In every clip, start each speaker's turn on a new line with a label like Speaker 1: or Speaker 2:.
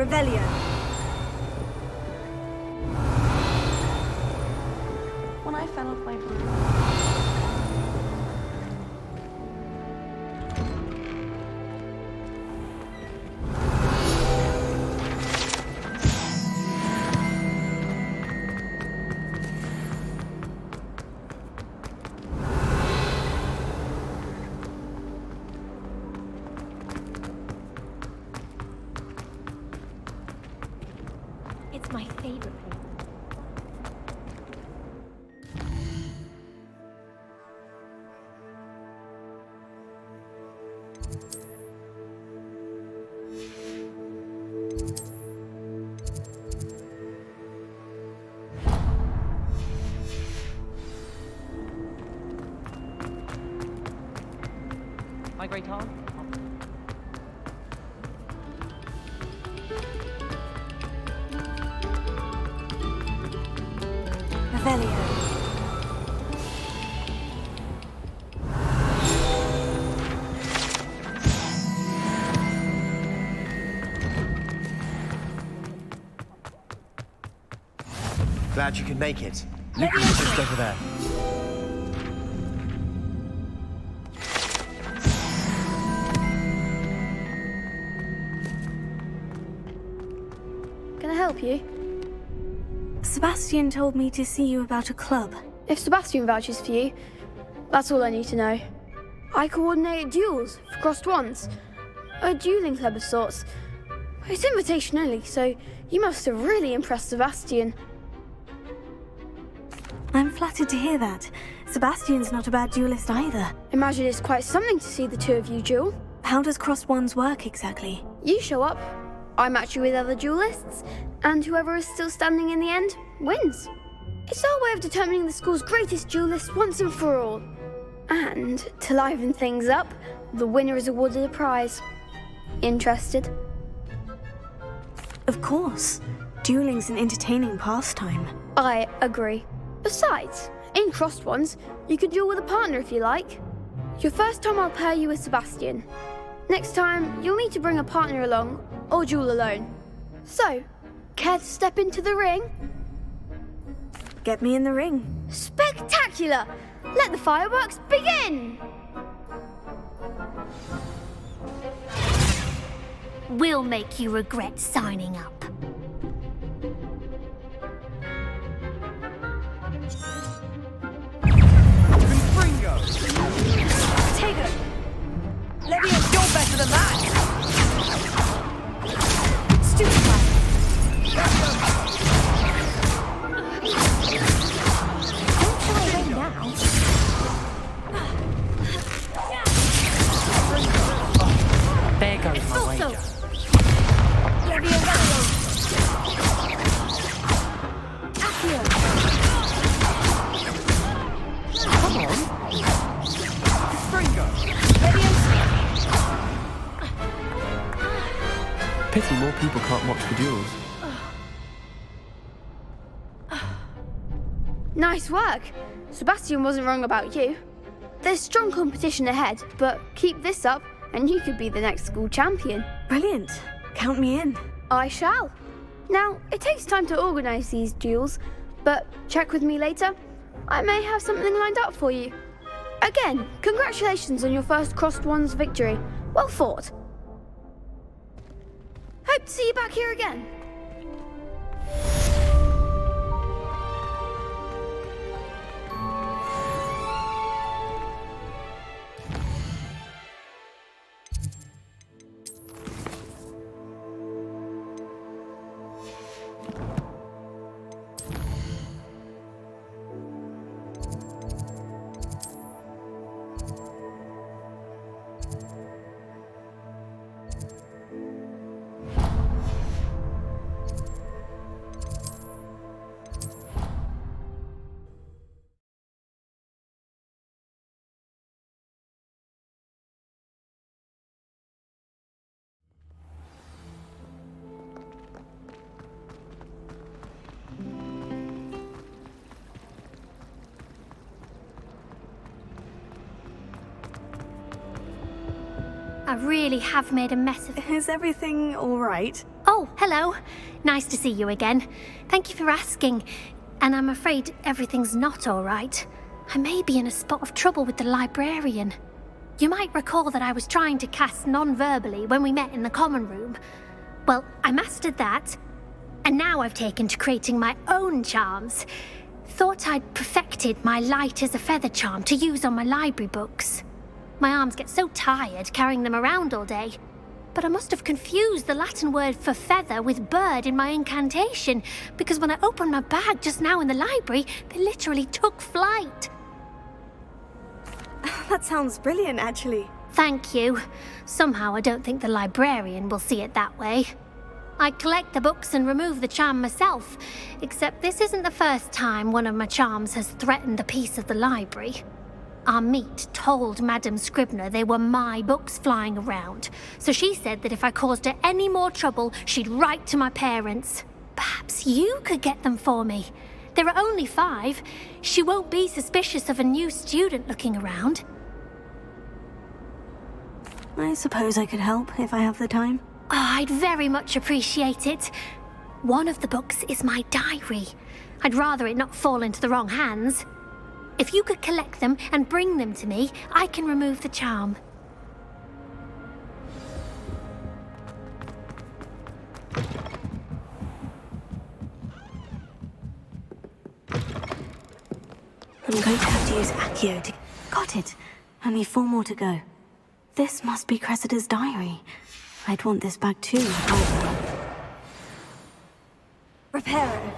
Speaker 1: Revelio.
Speaker 2: When I fell off my
Speaker 3: It's my favorite paper.
Speaker 4: My great aunt.
Speaker 1: Revelio.
Speaker 5: Glad you could make it. Lucas is just over there.
Speaker 6: Can I help you?
Speaker 1: Sebastian told me to see you about a club.
Speaker 6: If Sebastian vouches for you, that's all I need to know. I coordinate duels for crossed ones. A dueling club of sorts. It's invitation only, so you must have really impressed Sebastian.
Speaker 1: I'm flattered to hear that. Sebastian's not a bad duelist either.
Speaker 6: Imagine it's quite something to see the two of you duel.
Speaker 1: How does crossed ones work exactly?
Speaker 6: You show up, I match you with other duelists, and whoever is still standing in the end wins. It's our way of determining the school's greatest duelist once and for all. And to liven things up, the winner is awarded a prize. Interested?
Speaker 1: Of course. Dueling's an entertaining pastime.
Speaker 6: I agree. Besides, in crossed ones, you can duel with a partner if you like. Your first time I'll pair you with Sebastian. Next time, you'll need to bring a partner along, or duel alone. So, care to step into the ring?
Speaker 1: Get me in the ring.
Speaker 6: Spectacular! Let the fireworks begin!
Speaker 3: We'll make you regret signing up.
Speaker 1: Tego! Levius, you're better than that! Stupefy!
Speaker 3: Don't try away now.
Speaker 4: There goes my wager.
Speaker 1: Levius! Accio!
Speaker 4: Come on.
Speaker 5: Pity more people can't watch the duels.
Speaker 6: Nice work. Sebastian wasn't wrong about you. There's strong competition ahead, but keep this up and you could be the next school champion.
Speaker 1: Brilliant. Count me in.
Speaker 6: I shall. Now, it takes time to organise these duels, but check with me later. I may have something lined up for you. Again, congratulations on your first crossed ones victory. Well fought. Hope to see you back here again.
Speaker 3: I really have made a mess of it.
Speaker 1: Is everything all right?
Speaker 3: Oh, hello. Nice to see you again. Thank you for asking. And I'm afraid everything's not all right. I may be in a spot of trouble with the librarian. You might recall that I was trying to cast non-verbally when we met in the common room. Well, I mastered that, and now I've taken to creating my own charms. Thought I'd perfected my light as a feather charm to use on my library books. My arms get so tired carrying them around all day. But I must have confused the Latin word for feather with bird in my incantation, because when I opened my bag just now in the library, they literally took flight.
Speaker 1: That sounds brilliant, actually.
Speaker 3: Thank you. Somehow I don't think the librarian will see it that way. I collect the books and remove the charm myself, except this isn't the first time one of my charms has threatened the peace of the library. Our meet told Madame Scribner they were my books flying around, so she said that if I caused her any more trouble, she'd write to my parents. Perhaps you could get them for me. There are only 5. She won't be suspicious of a new student looking around.
Speaker 1: I suppose I could help if I have the time.
Speaker 3: Oh, I'd very much appreciate it. One of the books is my diary. I'd rather it not fall into the wrong hands. If you could collect them and bring them to me, I can remove the charm.
Speaker 1: I'm going to have to use Accio to... Got it. Only 4 more to go. This must be Cressida's diary. I'd want this back too. Reparo.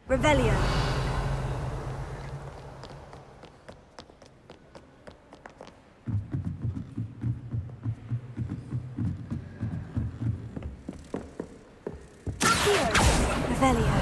Speaker 1: Revelio. Revelio.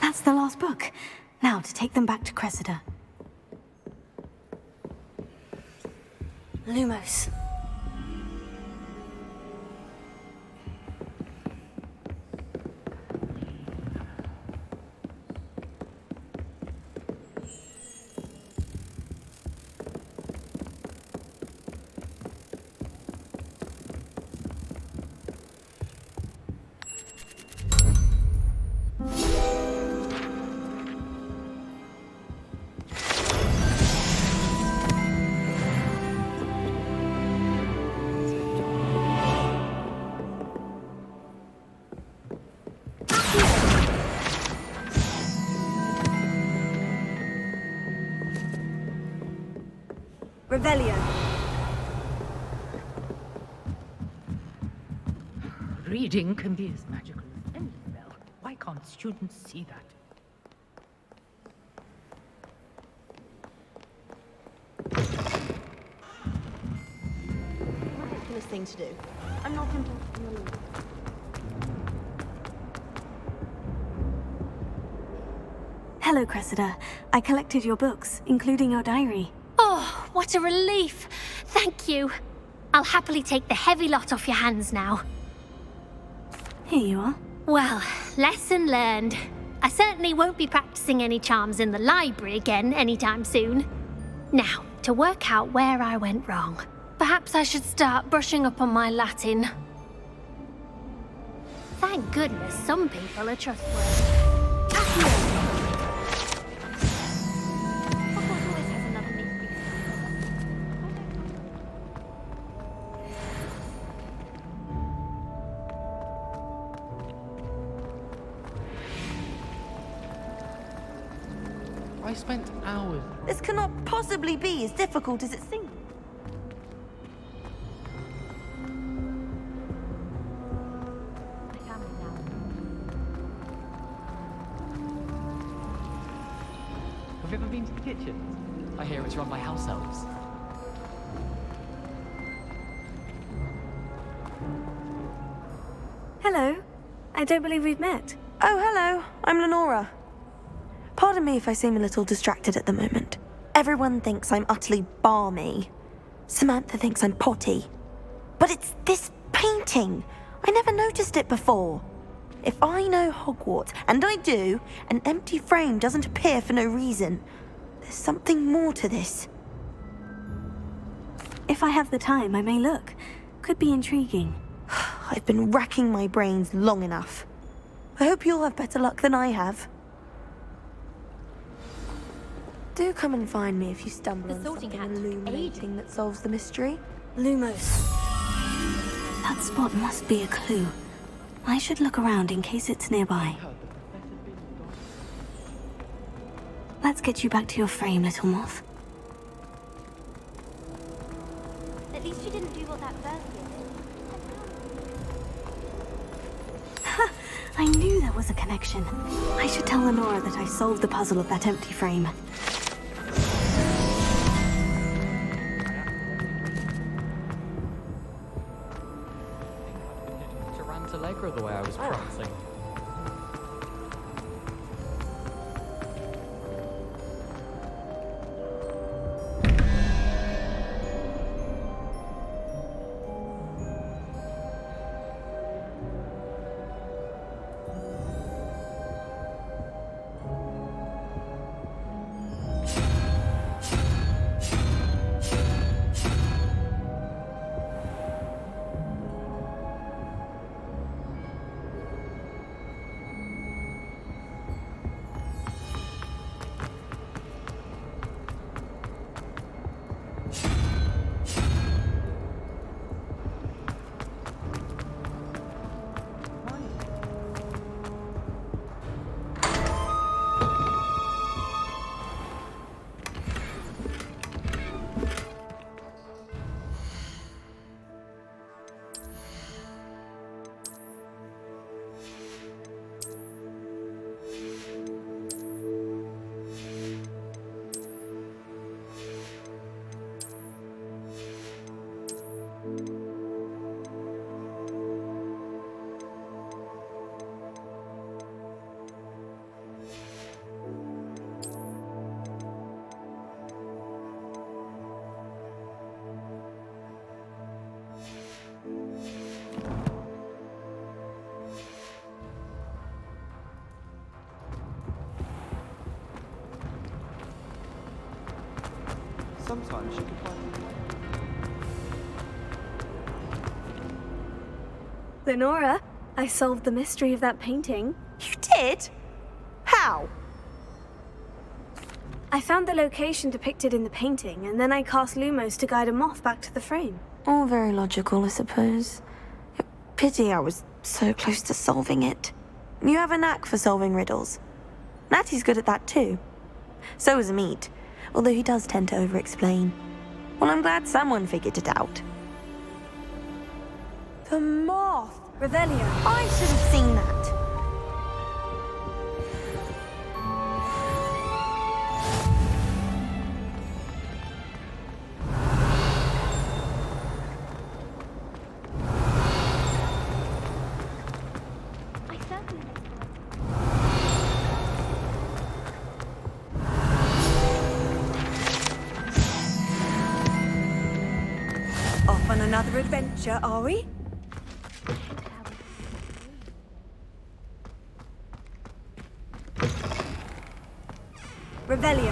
Speaker 1: That's the last book. Now to take them back to Cressida. Lumos. Revelio.
Speaker 7: Reading can be as magical as any spell. Why can't students see that?
Speaker 2: Ridiculous thing to do. I'm not interested in the law.
Speaker 1: Hello, Cressida. I collected your books, including your diary.
Speaker 3: Oh, what a relief. Thank you. I'll happily take the heavy lot off your hands now.
Speaker 1: Here you are.
Speaker 3: Well, lesson learned. I certainly won't be practicing any charms in the library again anytime soon. Now, to work out where I went wrong. Perhaps I should start brushing up on my Latin. Thank goodness some people are trustworthy. Hogwarts always has another mystery.
Speaker 8: I spent hours.
Speaker 2: This cannot possibly be as difficult as it seems.
Speaker 4: Have you ever been to the kitchen? I hear it's run by house elves.
Speaker 1: Hello. I don't believe we've met.
Speaker 2: Oh, hello. I'm Lenora. Pardon me if I seem a little distracted at the moment. Everyone thinks I'm utterly balmy. Samantha thinks I'm potty. But it's this painting. I never noticed it before. If I know Hogwarts, and I do, an empty frame doesn't appear for no reason. There's something more to this.
Speaker 1: If I have the time, I may look. Could be intriguing.
Speaker 2: I've been racking my brains long enough. I hope you'll have better luck than I have. Do come and find me if you stumble on something illuminating that solves the mystery.
Speaker 1: Lumos. That spot must be a clue. I should look around in case it's nearby. Let's get you back to your frame, little moth.
Speaker 6: At least you didn't do what that bird did.
Speaker 1: I knew there was a connection. I should tell Lenora that I solved the puzzle of that empty frame.
Speaker 4: Tarantalegra the way I was prancing.
Speaker 5: Sometimes you can find...
Speaker 1: Lenora, I solved the mystery of that painting.
Speaker 2: You did? How?
Speaker 1: I found the location depicted in the painting, and then I cast Lumos to guide a moth back to the frame.
Speaker 2: All very logical, I suppose. Pity I was so close to solving it. You have a knack for solving riddles. Natty's good at that too. So is Amit, although he does tend to over-explain. Well, I'm glad someone figured it out. The moth!
Speaker 1: Revelio.
Speaker 2: I should have seen that.
Speaker 1: Off on another adventure, are we? Revelio.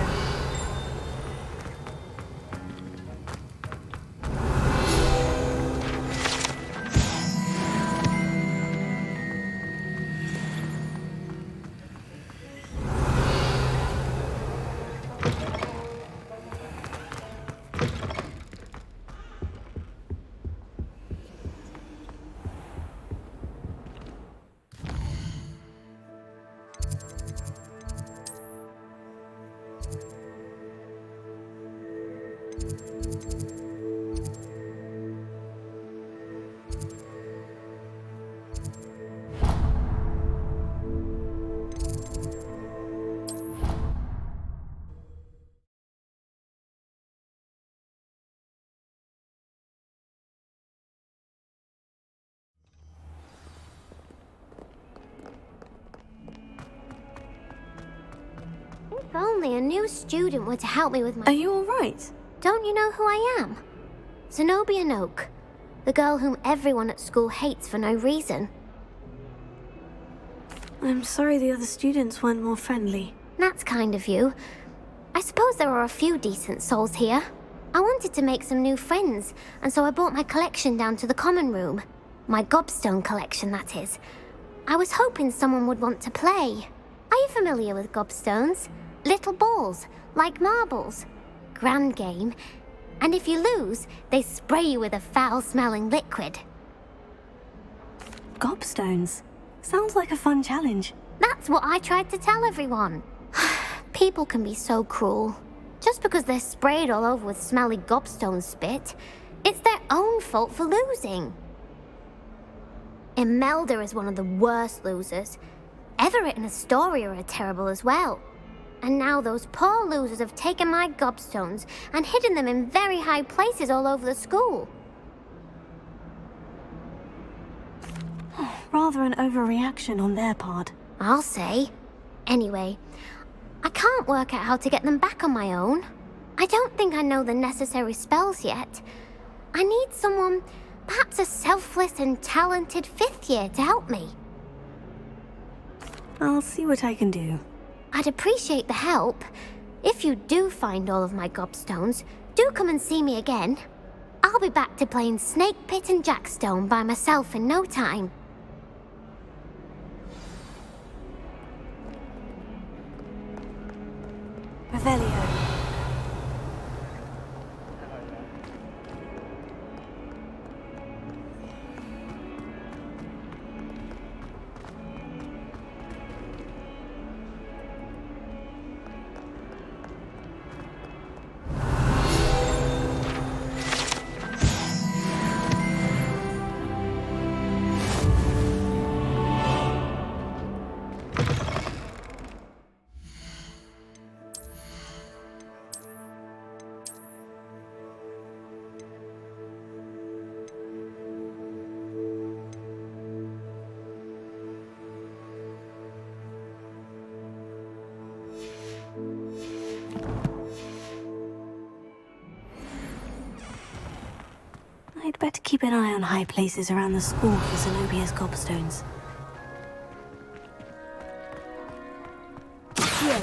Speaker 3: If only a new student were to help me with my...
Speaker 1: Are you alright?
Speaker 3: Don't you know who I am? Zenobia Noak, the girl whom everyone at school hates for no reason.
Speaker 1: I'm sorry the other students weren't more friendly.
Speaker 3: That's kind of you. I suppose there are a few decent souls here. I wanted to make some new friends, and so I brought my collection down to the common room. My gobstone collection, that is. I was hoping someone would want to play. Are you familiar with gobstones? Little balls, like marbles. Grand game. And if you lose, they spray you with a foul-smelling liquid.
Speaker 1: Gobstones? Sounds like a fun challenge.
Speaker 3: That's what I tried to tell everyone. People can be so cruel. Just because they're sprayed all over with smelly gobstone spit, it's their own fault for losing. Imelda is one of the worst losers. Everett and Astoria are terrible as well. And now those poor losers have taken my gobstones and hidden them in very high places all over the school.
Speaker 1: Rather an overreaction on their part.
Speaker 3: I'll say. Anyway, I can't work out how to get them back on my own. I don't think I know the necessary spells yet. I need someone, perhaps a selfless and talented fifth year to help me.
Speaker 1: I'll see what I can do.
Speaker 3: I'd appreciate the help. If you do find all of my gobstones, do come and see me again. I'll be back to playing Snake Pit and Jackstone by myself in no time.
Speaker 1: Revelio. I'd better keep an eye on high places around the school for Zenobia's gobstones. Here.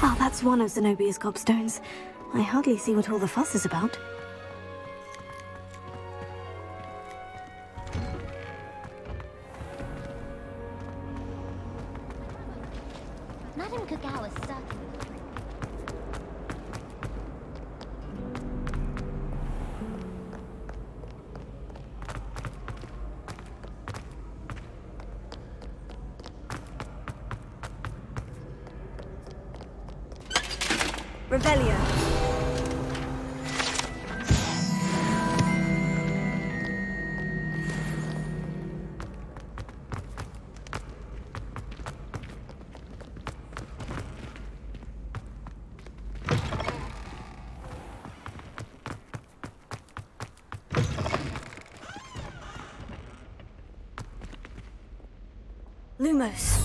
Speaker 1: Oh, that's one of Zenobia's gobstones. I hardly see what all the fuss is about.
Speaker 3: Madame Kagawa's stuck.
Speaker 1: Revelio. Lumos.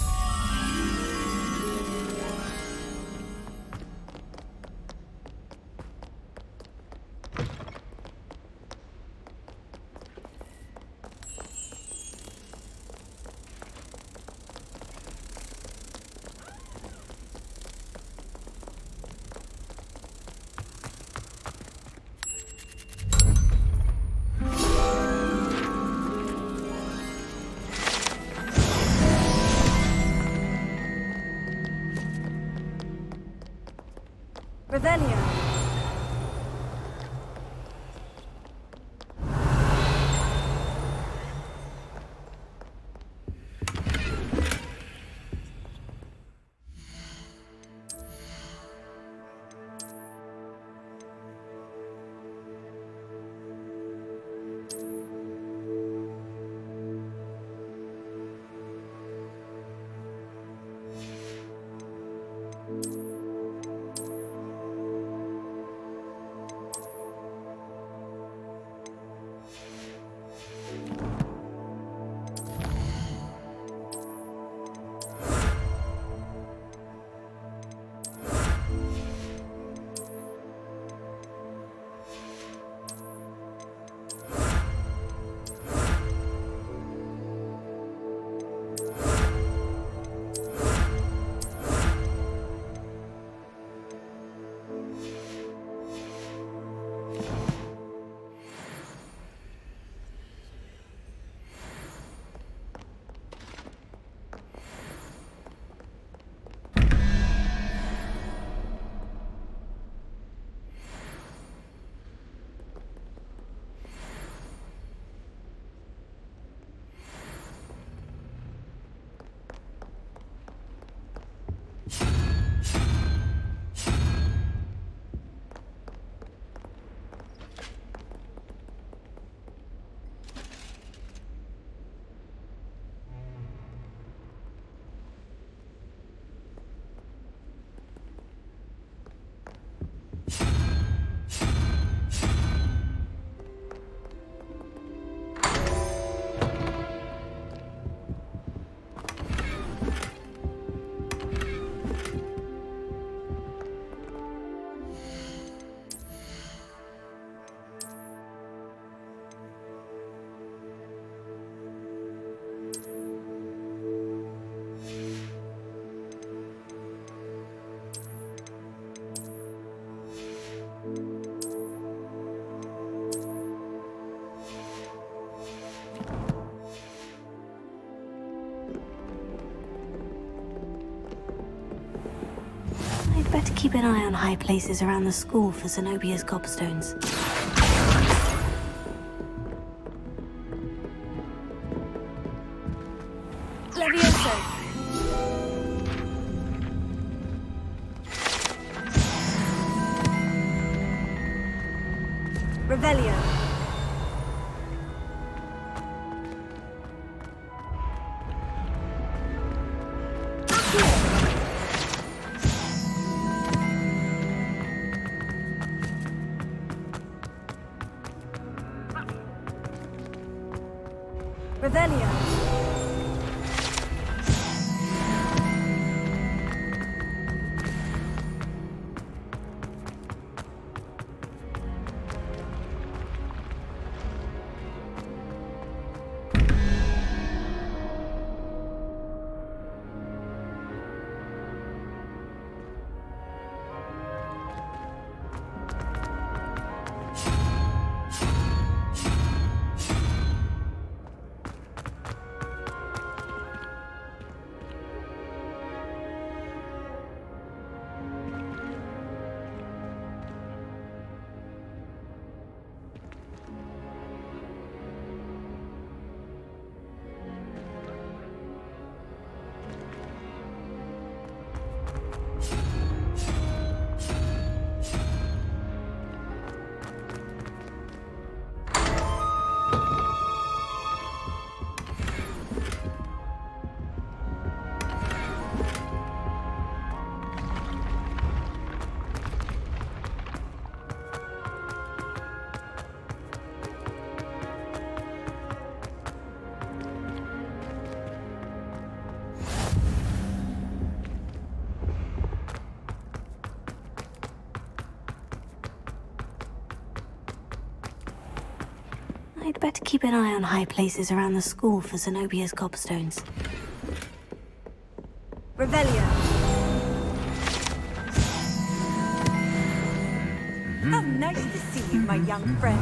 Speaker 1: Revelio. better keep an eye on high places around the school for Zenobia's gobstones.
Speaker 2: Levioso. Revelio. Revelio.
Speaker 1: I'd better keep an eye on high places around the school for Zenobia's gobstones.
Speaker 2: Revelio. How nice to see you, my young friend.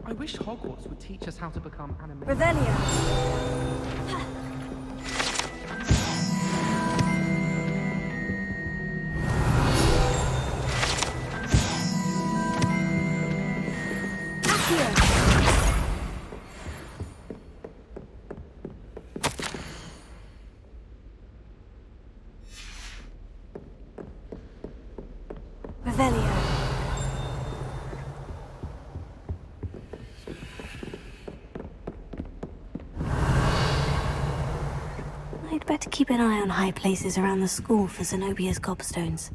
Speaker 4: I wish Hogwarts would teach us how to become animated.
Speaker 2: Revelio. Revelio.
Speaker 1: I'd better keep an eye on high places around the school for Zenobia's gobstones.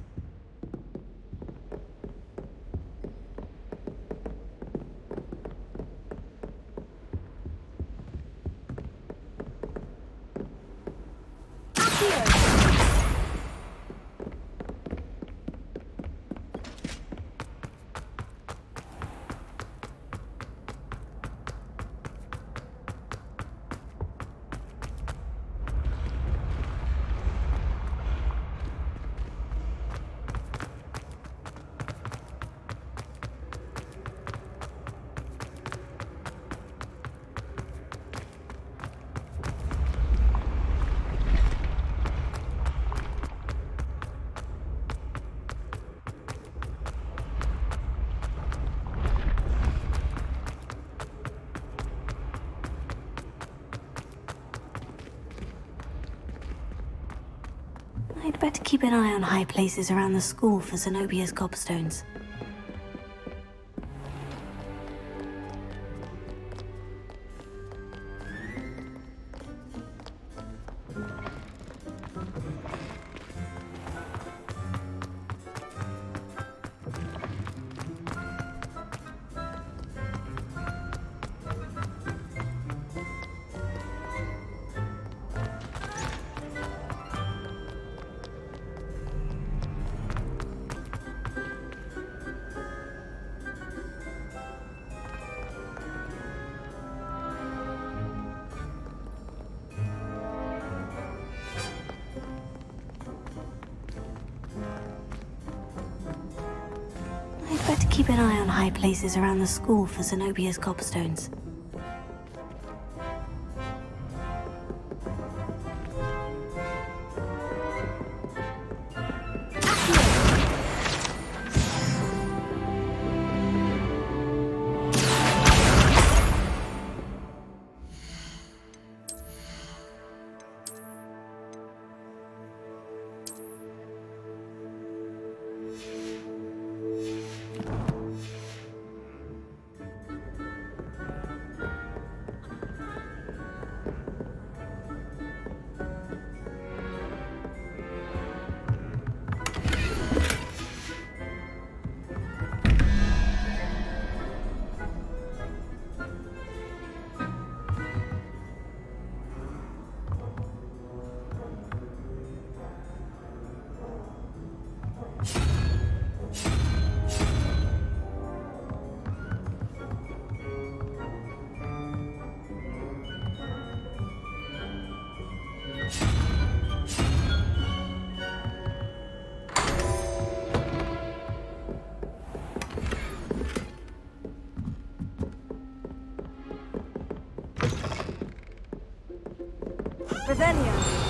Speaker 1: I'd better keep an eye on high places around the school for Zenobia's gobstones. better keep an eye on high places around the school for Zenobia's cobblstones.
Speaker 2: Revelio.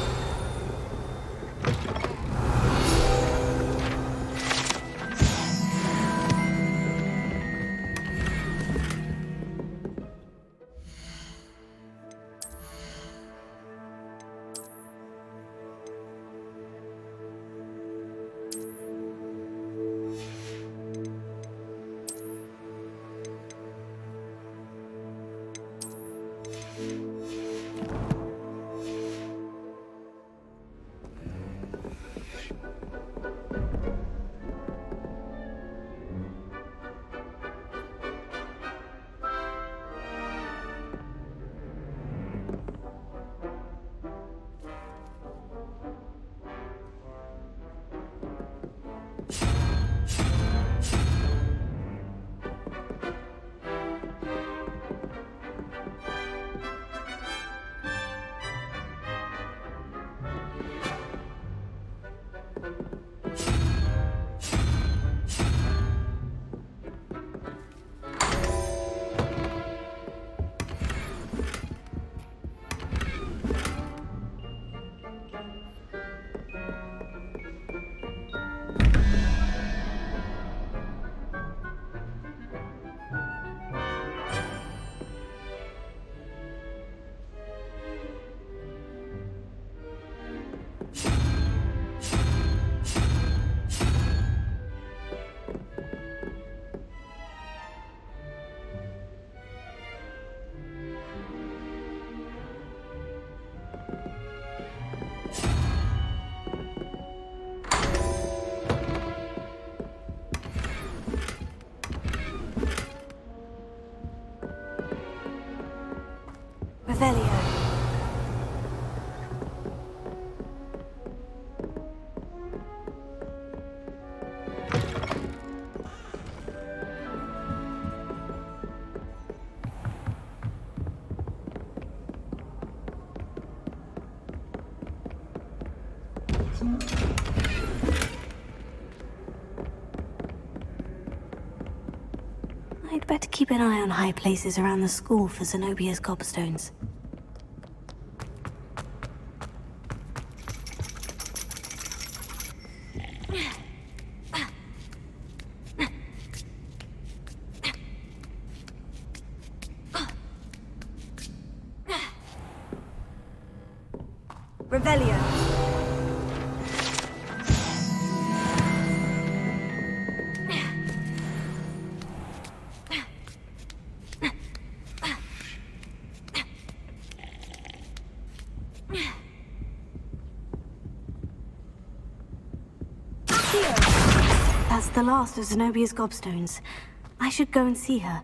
Speaker 2: Revelio.
Speaker 1: I'd better keep an eye on high places around the school for Zenobia's cobblstones.
Speaker 2: Revelio.
Speaker 1: That's the last of Zenobia's gobstones. I should go and see her.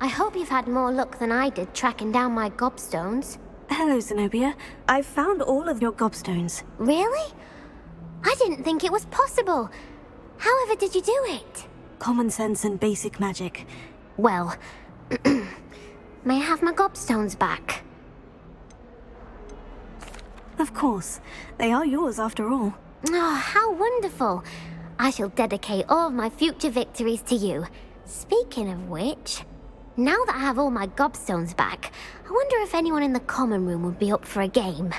Speaker 8: I hope you've had more luck than I did tracking down my gobstones.
Speaker 1: Hello, Zenobia. I've found all of your gobstones.
Speaker 8: Really? I didn't think it was possible. However did you do it?
Speaker 1: Common sense and basic magic.
Speaker 8: Well, may I have my gobstones back?
Speaker 1: Of course. They are yours after all.
Speaker 8: Oh, how wonderful. I shall dedicate all of my future victories to you. Speaking of which, now that I have all my gobstones back, I wonder if anyone in the common room would be up for a game.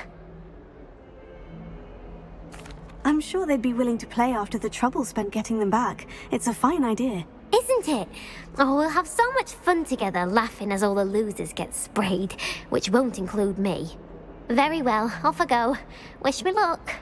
Speaker 1: I'm sure they'd be willing to play after the trouble spent getting them back. It's a fine idea.
Speaker 8: Isn't it? Oh, we'll have so much fun together laughing as all the losers get sprayed, which won't include me. Very well, off I go. Wish me luck.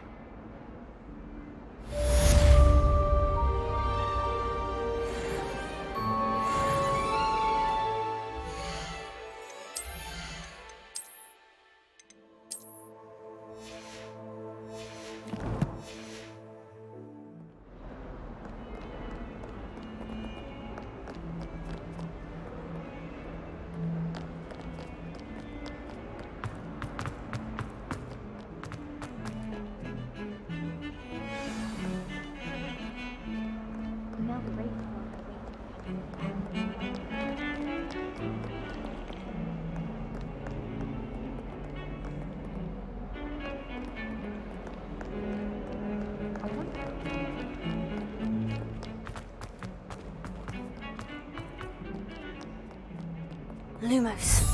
Speaker 1: Lumos.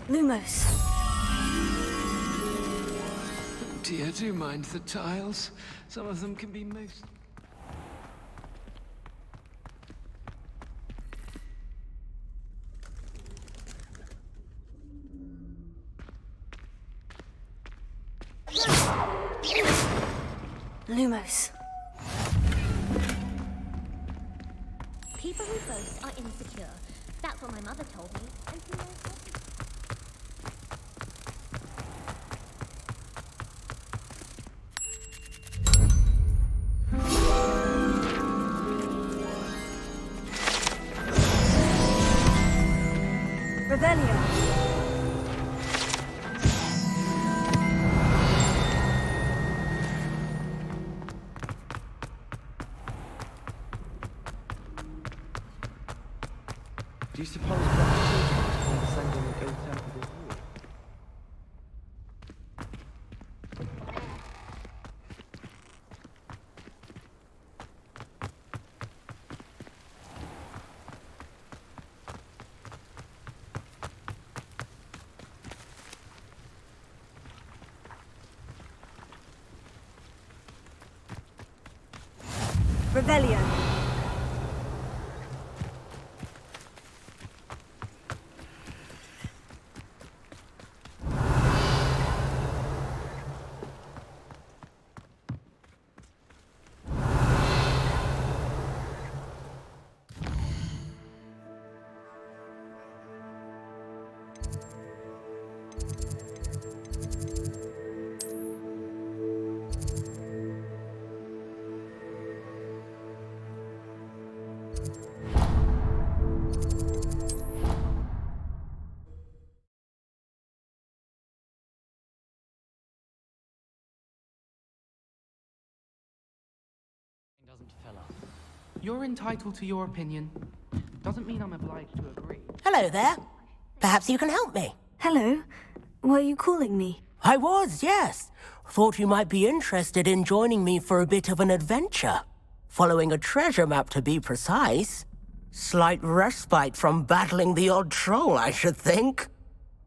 Speaker 1: Lumos.
Speaker 9: Dear, do you mind the tiles? Some of them can be most...
Speaker 1: Lumos.
Speaker 8: People who boast are insecure. That's what my mother told me. And who knows what?
Speaker 1: Rebellion.
Speaker 5: Do you suppose Black is condescending and ill-tempered as you?
Speaker 1: Rebellion.
Speaker 4: fella.
Speaker 5: You're entitled to your opinion. Doesn't mean I'm obliged to agree.
Speaker 10: Hello there. Perhaps you can help me.
Speaker 1: Hello? Were you calling me?
Speaker 10: I was, yes. Thought you might be interested in joining me for a bit of an adventure. Following a treasure map, to be precise. Slight respite from battling the odd troll, I should think.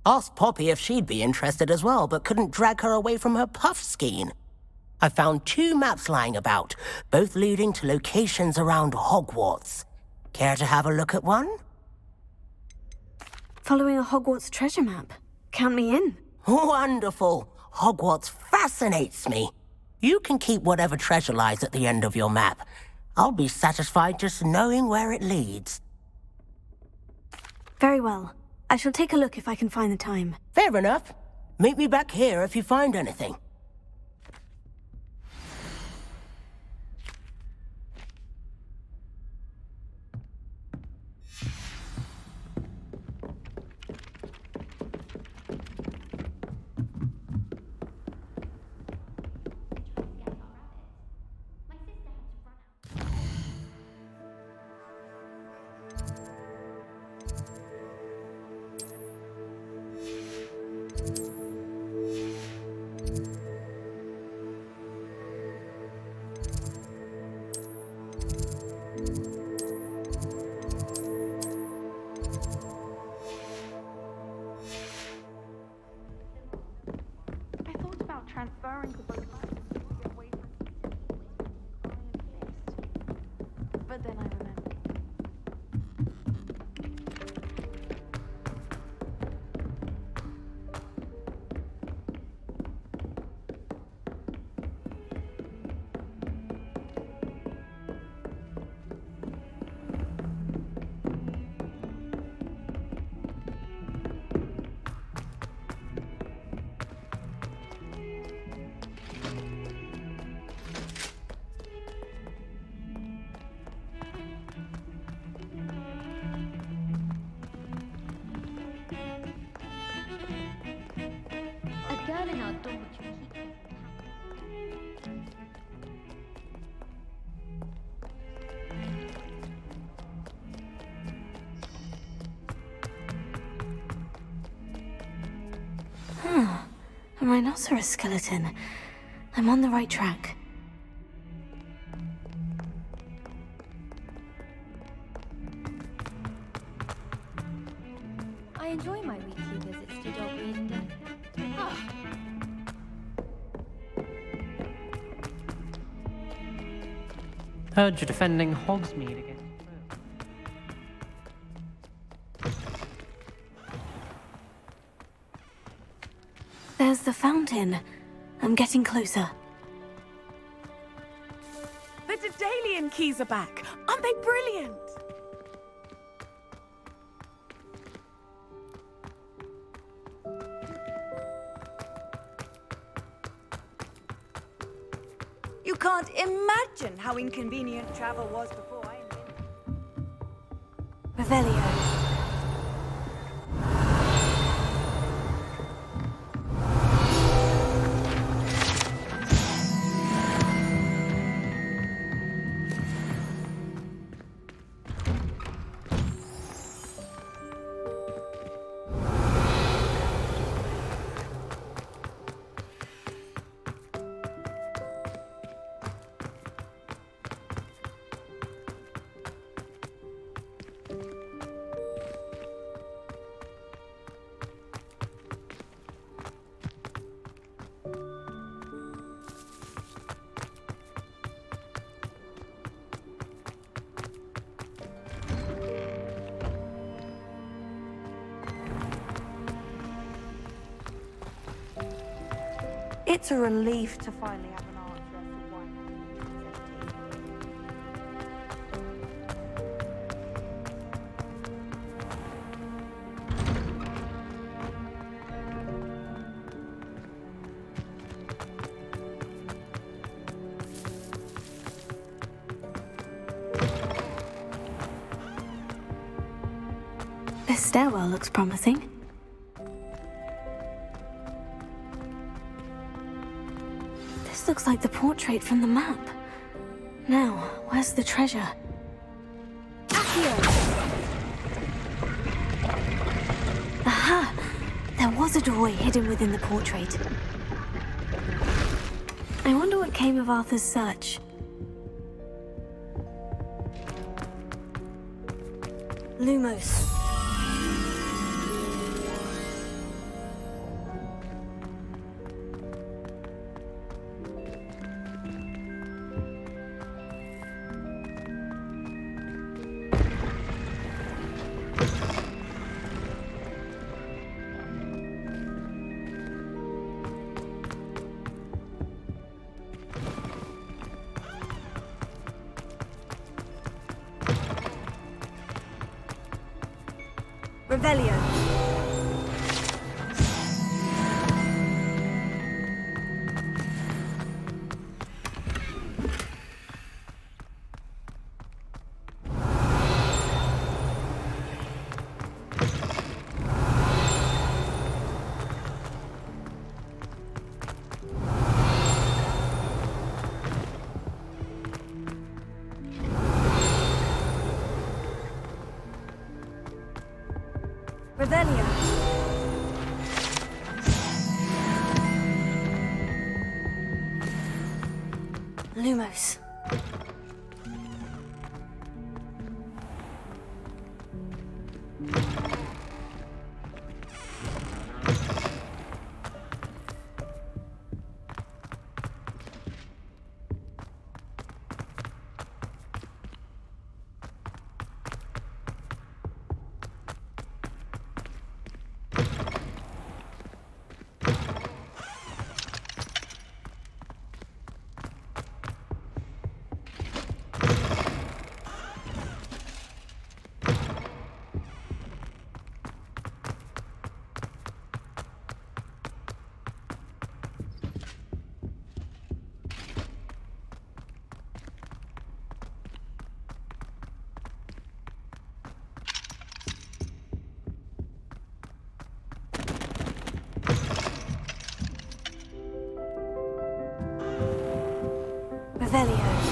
Speaker 10: Asked Poppy if she'd be interested as well, but couldn't drag her away from her puff skein. I found 2 maps lying about, both leading to locations around Hogwarts. Care to have a look at one?
Speaker 1: Following a Hogwarts treasure map. Count me in.
Speaker 10: Wonderful. Hogwarts fascinates me. You can keep whatever treasure lies at the end of your map. I'll be satisfied just knowing where it leads.
Speaker 1: Very well. I shall take a look if I can find the time.
Speaker 10: Fair enough. Meet me back here if you find anything.
Speaker 2: Transferring to both sides to get away from but then I remembered.
Speaker 1: A rhinoceros skeleton. I'm on the right track.
Speaker 11: I enjoy my weekly visits to dog reading.
Speaker 4: Heard you're defending Hogsmeade against
Speaker 1: There's the fountain. I'm getting closer.
Speaker 12: The Daedalian keys are back. Aren't they brilliant? You can't imagine how inconvenient travel was before I invented.
Speaker 1: Revelio.
Speaker 2: It's a relief to finally have an answer as to why.
Speaker 1: This stairwell looks promising. This looks like the portrait from the map. Now, where's the treasure? Aha! There was a doorway hidden within the portrait. I wonder what came of Arthur's search. Lumos. Revelio. Revelio. Lumos. Revelio.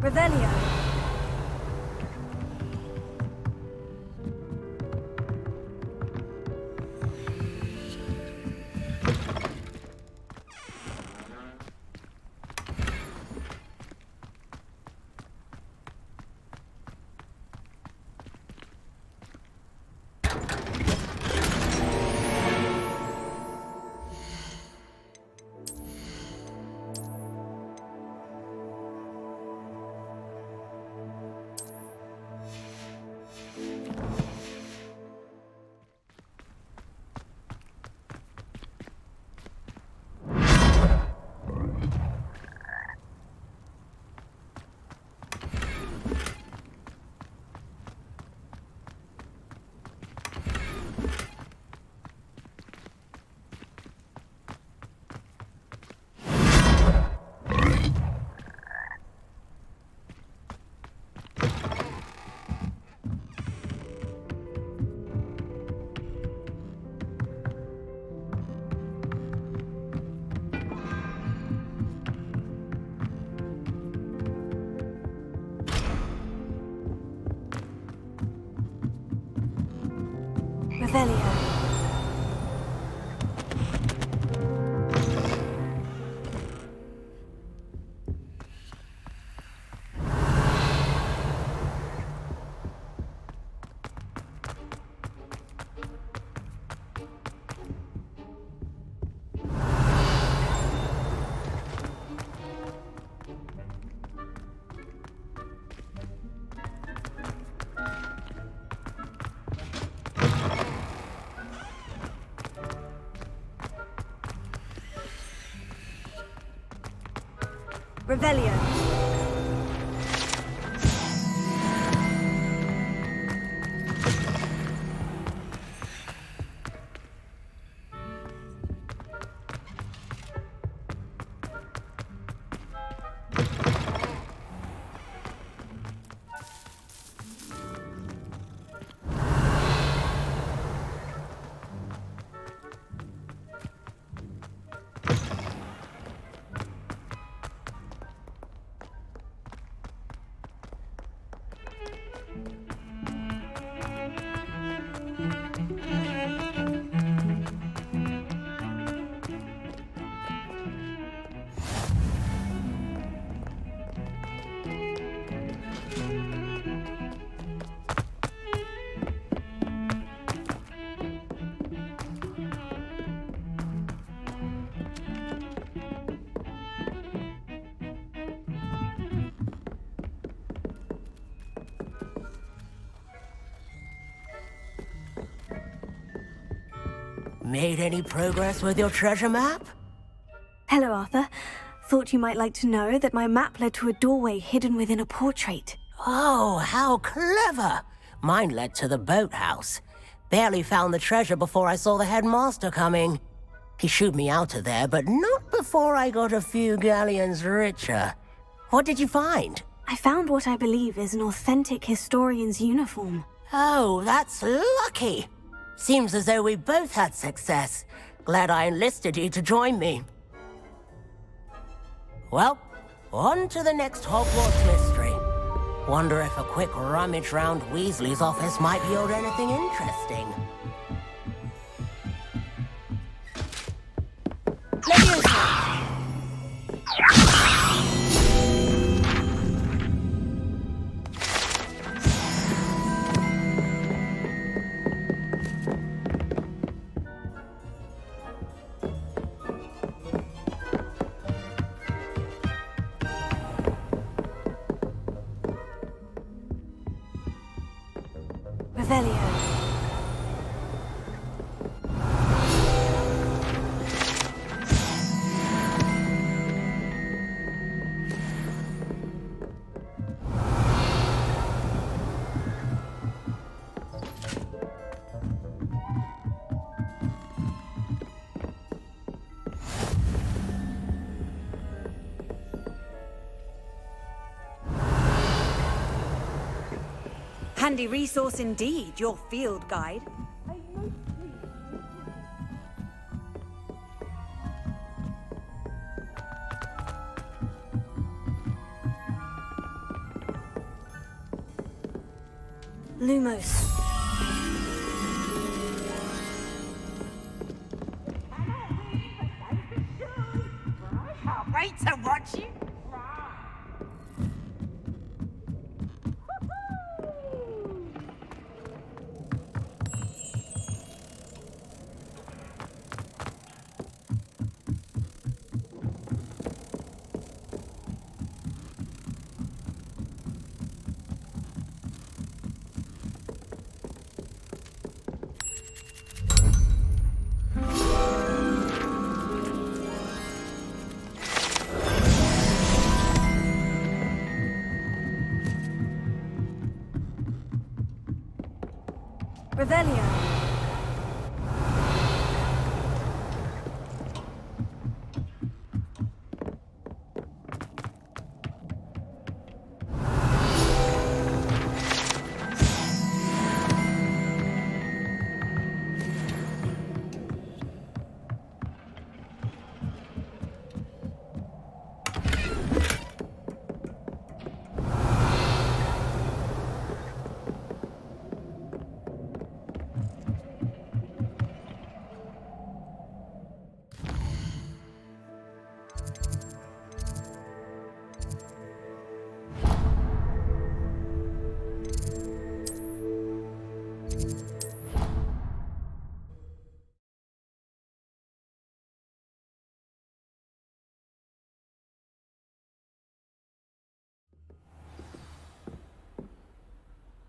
Speaker 1: Revelio. Revelio. Revelio.
Speaker 10: Made any progress with your treasure map?
Speaker 1: Hello, Arthur. Thought you might like to know that my map led to a doorway hidden within a portrait.
Speaker 10: Oh, how clever! Mine led to the boathouse. Barely found the treasure before I saw the headmaster coming. He shooed me out of there, but not before I got a few galleons richer. What did you find?
Speaker 1: I found what I believe is an authentic historian's uniform.
Speaker 10: Oh, that's lucky. Seems as though we both had success. Glad I enlisted you to join me. Well, on to the next Hogwarts mystery. Wonder if a quick rummage round Weasley's office might yield anything interesting. Leviosa!
Speaker 1: Revelio.
Speaker 12: Handy resource indeed, your field guide.
Speaker 1: Lumos.
Speaker 7: Wait to watch you.
Speaker 1: Revelio.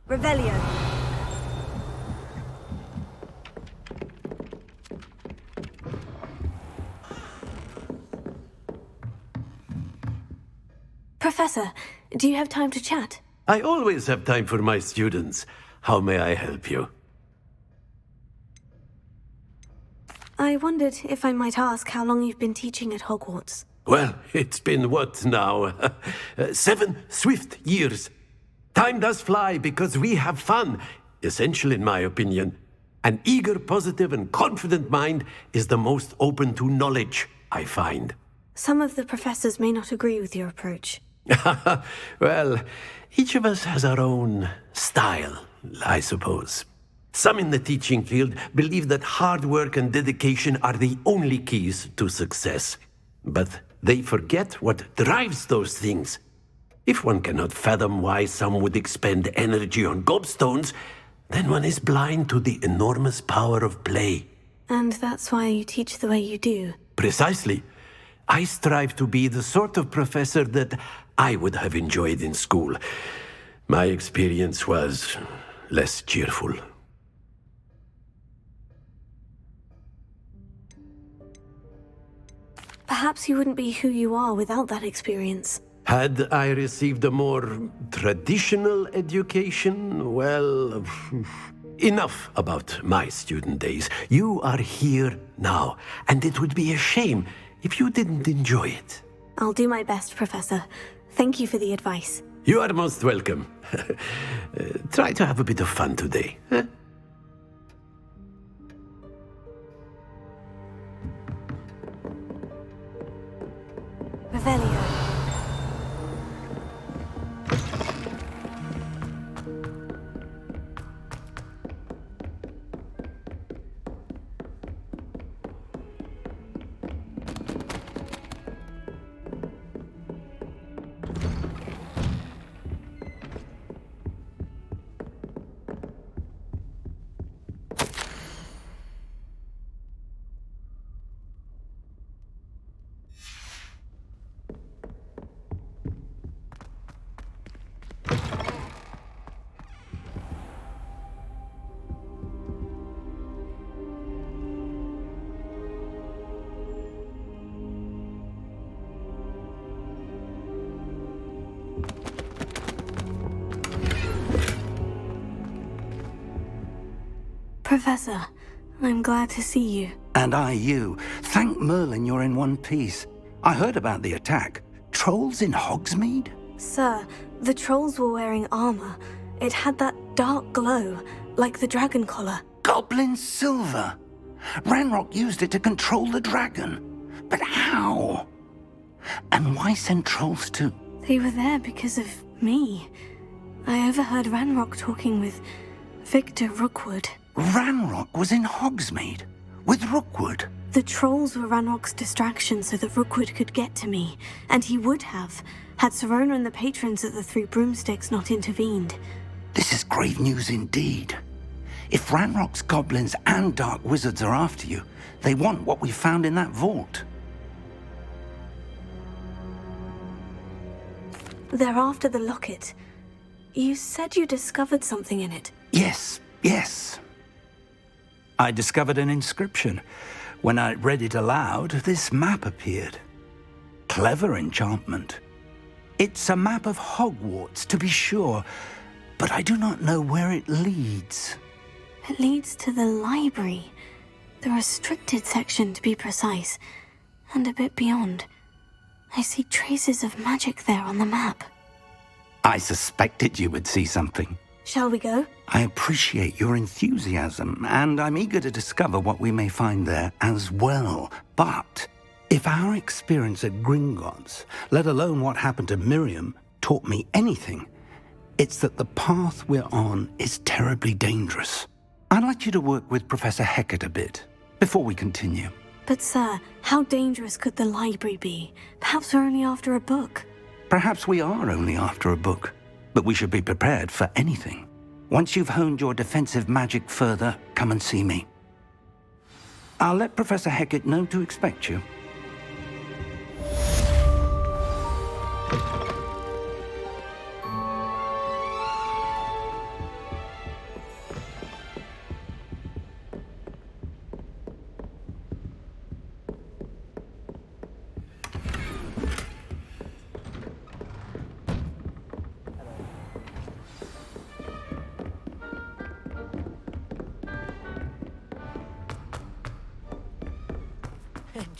Speaker 1: Revelio. Professor, do you have time to chat?
Speaker 13: I always have time for my students. How may I help you?
Speaker 1: I wondered if I might ask how long you've been teaching at Hogwarts.
Speaker 13: Well, it's been what now? 7 swift years. Time does fly because we have fun, essential in my opinion. An eager, positive, and confident mind is the most open to knowledge, I find.
Speaker 1: Some of the professors may not agree with your approach.
Speaker 13: Well, each of us has our own style, I suppose. Some in the teaching field believe that hard work and dedication are the only keys to success. But they forget what drives those things. If one cannot fathom why some would expend energy on gobstones, then one is blind to the enormous power of play.
Speaker 1: And that's why you teach the way you do.
Speaker 13: Precisely. I strive to be the sort of professor that I would have enjoyed in school. My experience was less cheerful.
Speaker 1: Perhaps you wouldn't be who you are without that experience.
Speaker 13: Had I received a more traditional education, well, enough about my student days. You are here now, and it would be a shame if you didn't enjoy it.
Speaker 1: I'll do my best, Professor. Thank you for the advice.
Speaker 13: You are most welcome. Try to have a bit of fun today. Huh?
Speaker 1: Revelio. Professor, I'm glad to see you.
Speaker 14: And I you. Thank Merlin you're in one piece. I heard about the attack. Trolls in Hogsmeade?
Speaker 1: Sir, the trolls were wearing armor. It had that dark glow, like the dragon collar.
Speaker 14: Goblin silver! Ranrock used it to control the dragon. But how? And why send trolls too?
Speaker 1: They were there because of me. I overheard Ranrock talking with Victor Rookwood.
Speaker 14: Ranrock was in Hogsmeade with Rookwood.
Speaker 1: The trolls were Ranrock's distraction so that Rookwood could get to me, and he would have, had Serona and the patrons at the Three Broomsticks not intervened.
Speaker 14: This is grave news indeed. If Ranrock's goblins and dark wizards are after you, they want what we found in that vault.
Speaker 1: They're after the locket. You said you discovered something in it.
Speaker 14: Yes. I discovered an inscription. When I read it aloud, this map appeared. Clever enchantment. It's a map of Hogwarts, to be sure, but I do not know where it leads.
Speaker 1: It leads to the library. The restricted section, to be precise, and a bit beyond. I see traces of magic there on the map.
Speaker 14: I suspected you would see something.
Speaker 1: Shall we go?
Speaker 14: I appreciate your enthusiasm, and I'm eager to discover what we may find there as well. But if our experience at Gringotts, let alone what happened to Miriam, taught me anything, it's that the path we're on is terribly dangerous. I'd like you to work with Professor Hecat a bit before we continue.
Speaker 1: But sir, how dangerous could the library be? Perhaps we're only after a book.
Speaker 14: Perhaps we are only after a book, but we should be prepared for anything. Once you've honed your defensive magic further, come and see me. I'll let Professor Hecat know to expect you.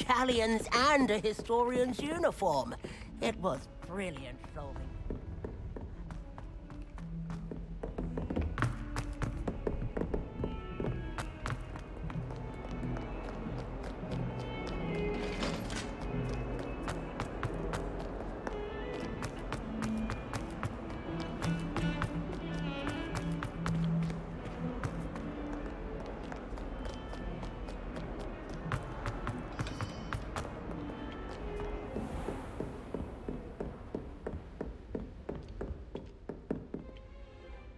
Speaker 10: Galleons and a historian's uniform. It was brilliant solving.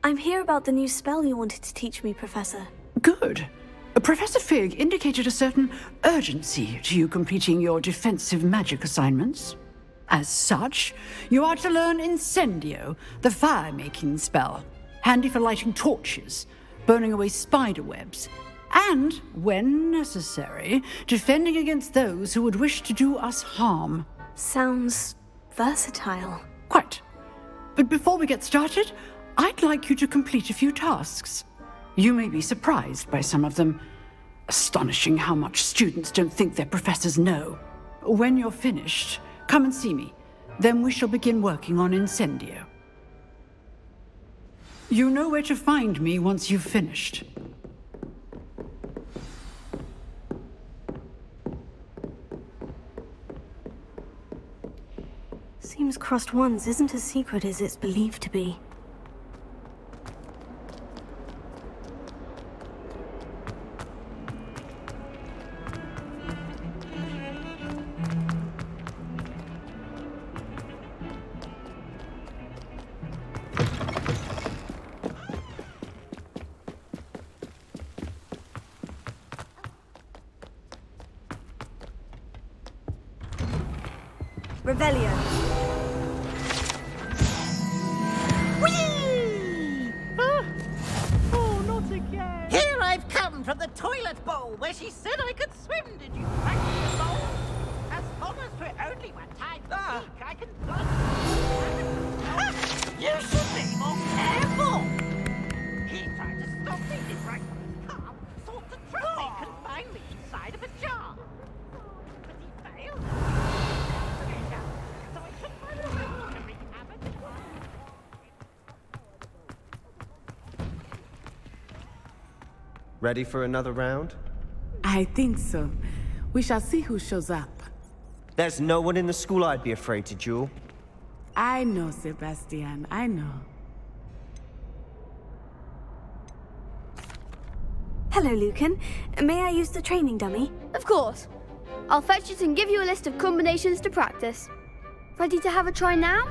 Speaker 1: I'm here about the new spell you wanted to teach me, Professor.
Speaker 15: Good. Professor Fig indicated a certain urgency to you completing your defensive magic assignments. As such, you are to learn Incendio, the fire-making spell, handy for lighting torches, burning away spider webs, and, when necessary, defending against those who would wish to do us harm.
Speaker 1: Sounds versatile.
Speaker 15: Quite. But before we get started, I'd like you to complete a few tasks. You may be surprised by some of them. Astonishing how much students don't think their professors know. When you're finished, come and see me. Then we shall begin working on Incendio. You know where to find me once you've finished.
Speaker 1: Seems crossed ones isn't as secret as it's believed to be.
Speaker 6: Revelio.
Speaker 16: Oh, not again. Here I've come from the toilet bowl where she said I could swim. Did you practice the bowl? As promised, for only one time a week, I can... You should be more careful. He tried to stop me, did right from his car, sought to trap me, confine me inside of a jar. But he failed. So I took my little to rehab it.
Speaker 5: Ready for another round?
Speaker 17: I think so. We shall see who shows up.
Speaker 5: There's no one in the school I'd be afraid to duel.
Speaker 17: I know, Sebastian, I know.
Speaker 1: Hello, Lucan. May I use the training dummy?
Speaker 6: Of course. I'll fetch it and give you a list of combinations to practice. Ready to have a try now?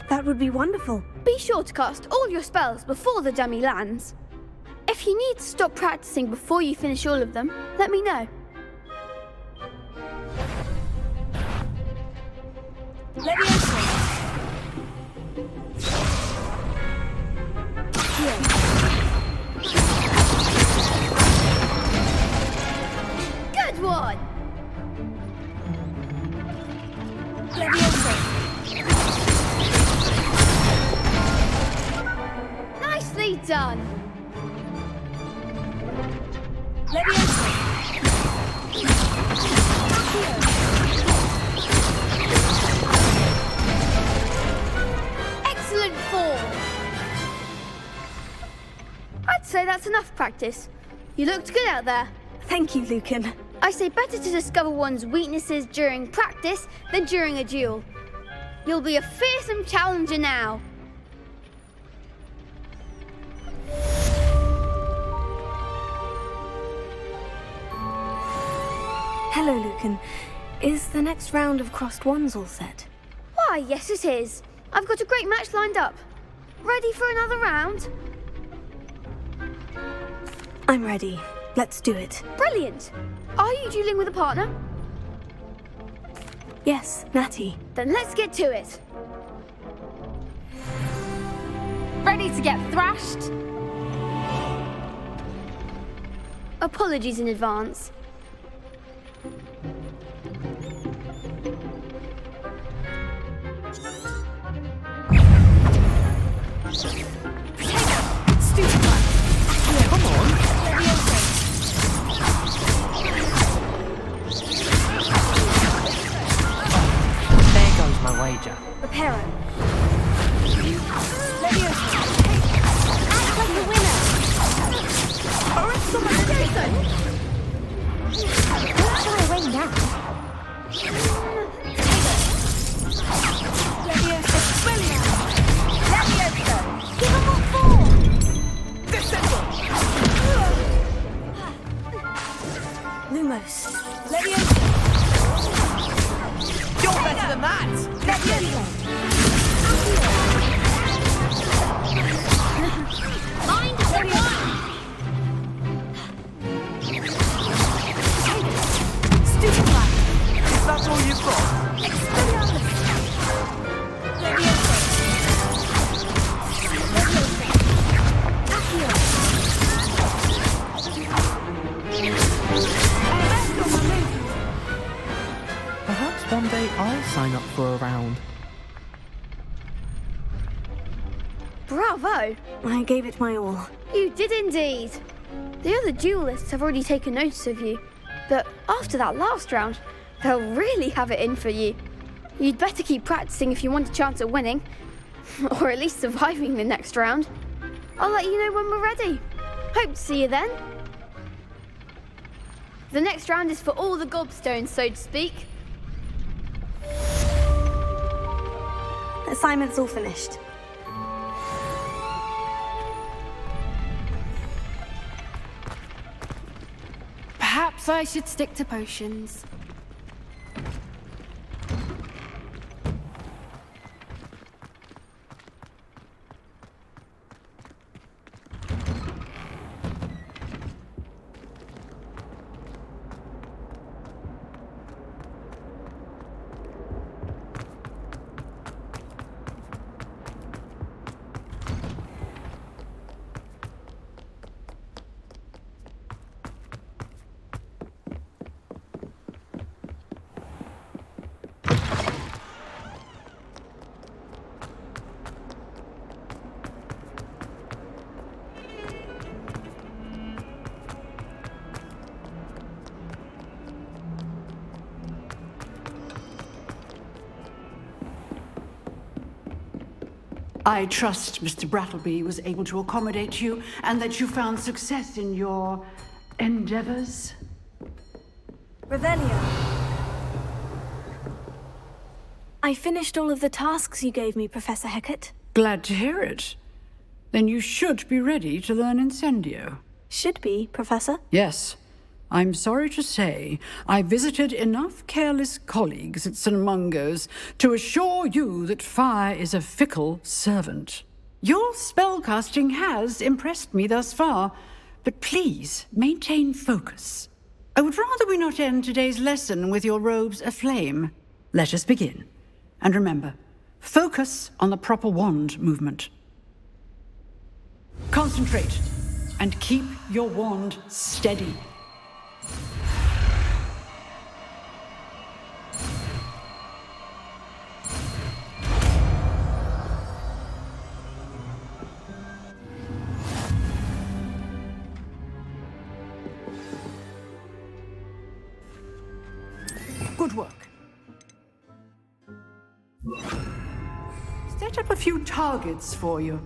Speaker 1: That would be wonderful.
Speaker 6: Be sure to cast all your spells before the dummy lands. If you need to stop practicing before you finish all of them, let me know. Good one! Nicely done! Excellent form! I'd say that's enough practice. You looked good out there.
Speaker 1: Thank you, Lucan.
Speaker 6: I say better to discover one's weaknesses during practice than during a duel. You'll be a fearsome challenger now.
Speaker 1: Hello, Lucan. Is the next round of crossed ones all set?
Speaker 6: Why, yes it is. I've got a great match lined up. Ready for another round?
Speaker 1: I'm ready. Let's do it.
Speaker 6: Brilliant. Are you dueling with a partner?
Speaker 1: Yes, Natty.
Speaker 6: Then let's get to it.
Speaker 18: Ready to get thrashed?
Speaker 6: Apologies in advance.
Speaker 16: Come on. There goes my wager.
Speaker 6: Reparo.
Speaker 18: Act like a winner! Don't shy away now. Give him a fall!
Speaker 1: Lumos.
Speaker 16: You're better than that.
Speaker 18: Mind the one!
Speaker 16: Stupefy. Is that all you've got?
Speaker 5: one day I'll sign up for a round.
Speaker 6: Bravo!
Speaker 1: I gave it my all.
Speaker 6: You did indeed. The other duelists have already taken notice of you, but after that last round, they'll really have it in for you. You'd better keep practicing if you want a chance at winning, or at least surviving the next round. I'll let you know when we're ready. Hope to see you then. The next round is for all the gobstones, so to speak.
Speaker 1: The assignment's all finished.
Speaker 19: Perhaps I should stick to potions.
Speaker 15: I trust Mr. Brattleby was able to accommodate you and that you found success in your endeavors.
Speaker 1: Revelio. I finished all of the tasks you gave me, Professor Hecat.
Speaker 15: Glad to hear it. Then you should be ready to learn Incendio.
Speaker 1: Should be, Professor?
Speaker 15: Yes. I'm sorry to say, I visited enough careless colleagues at St. Mungo's to assure you that fire is a fickle servant. Your spellcasting has impressed me thus far, but please maintain focus. I would rather we not end today's lesson with your robes aflame. Let us begin. And remember, focus on the proper wand movement. Concentrate and keep your wand steady. Good work. Set up a few targets for you.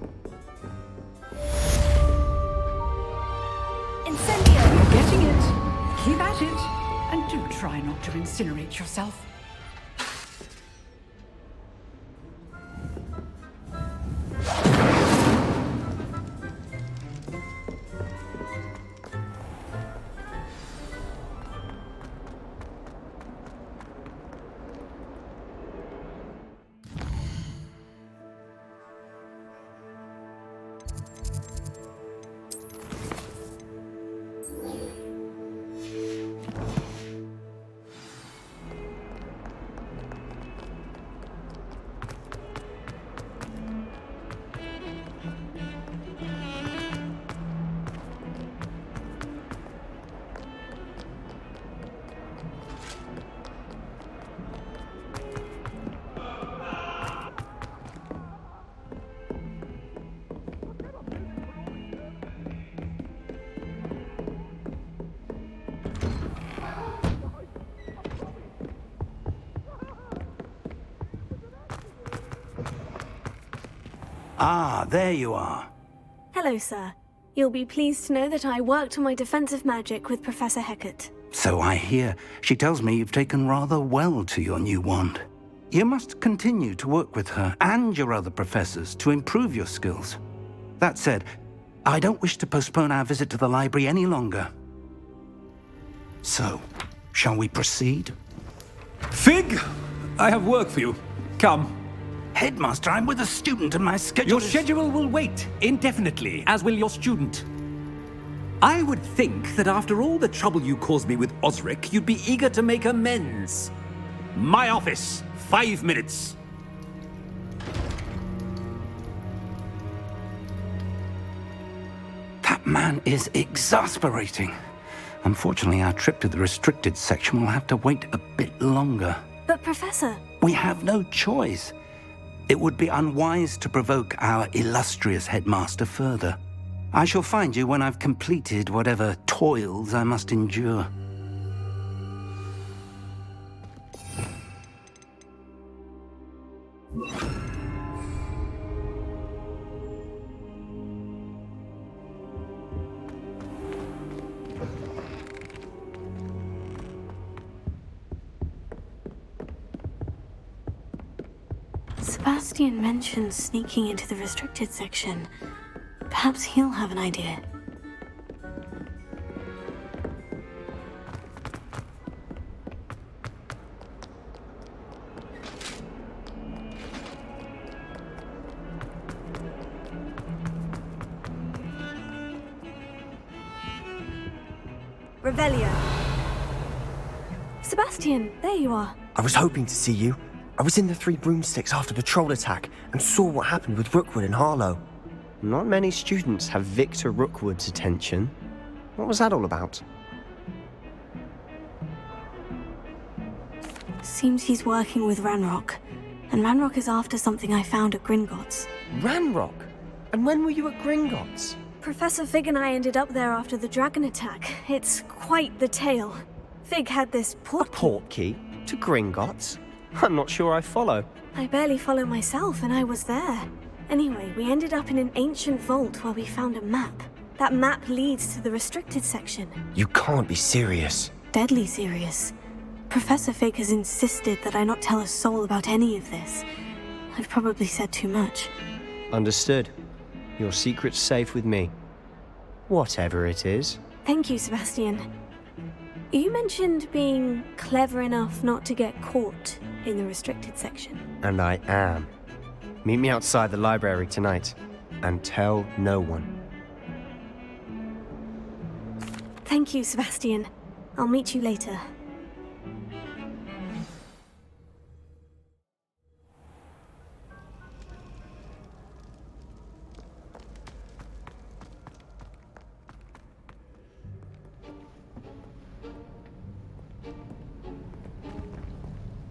Speaker 1: Incendio!
Speaker 15: You're getting it. Keep at it. And do try not to incinerate yourself.
Speaker 14: Ah, there you are.
Speaker 1: Hello, sir. You'll be pleased to know that I worked on my defensive magic with Professor Hecat.
Speaker 14: So I hear. She tells me you've taken rather well to your new wand. You must continue to work with her and your other professors to improve your skills. That said, I don't wish to postpone our visit to the library any longer. So, shall we proceed?
Speaker 20: Fig! I have work for you. Come.
Speaker 14: Headmaster, I'm with a student and my schedule
Speaker 20: Your schedule will wait indefinitely, as will your student. I would think that after all the trouble you caused me with Osric, you'd be eager to make amends. My office, 5 minutes.
Speaker 14: That man is exasperating. Unfortunately, our trip to the restricted section will have to wait a bit longer.
Speaker 1: But Professor...
Speaker 14: We have no choice. It would be unwise to provoke our illustrious headmaster further. I shall find you when I've completed whatever toils I must endure.
Speaker 1: Sebastian mentioned sneaking into the restricted section. Perhaps he'll have an idea.
Speaker 6: Revelio.
Speaker 1: Sebastian, there you are.
Speaker 5: I was hoping to see you. I was in the Three Broomsticks after the troll attack and saw what happened with Rookwood and Harlow. Not many students have Victor Rookwood's attention. What was that all about?
Speaker 1: Seems he's working with Ranrock. And Ranrock is after something I found at Gringotts.
Speaker 5: Ranrock? And when were you at Gringotts?
Speaker 1: Professor Fig and I ended up there after the dragon attack. It's quite the tale. Fig had this
Speaker 5: portkey to Gringotts? I'm not sure I follow.
Speaker 1: I barely follow myself, and I was there. Anyway, we ended up in an ancient vault where we found a map. That map leads to the restricted section.
Speaker 5: You can't be serious.
Speaker 1: Deadly serious. Professor Fig has insisted that I not tell a soul about any of this. I've probably said too much.
Speaker 5: Understood. Your secret's safe with me. Whatever it is.
Speaker 1: Thank you, Sebastian. You mentioned being clever enough not to get caught in the restricted section.
Speaker 5: And I am. Meet me outside the library tonight, and tell no one.
Speaker 1: Thank you, Sebastian. I'll meet you later.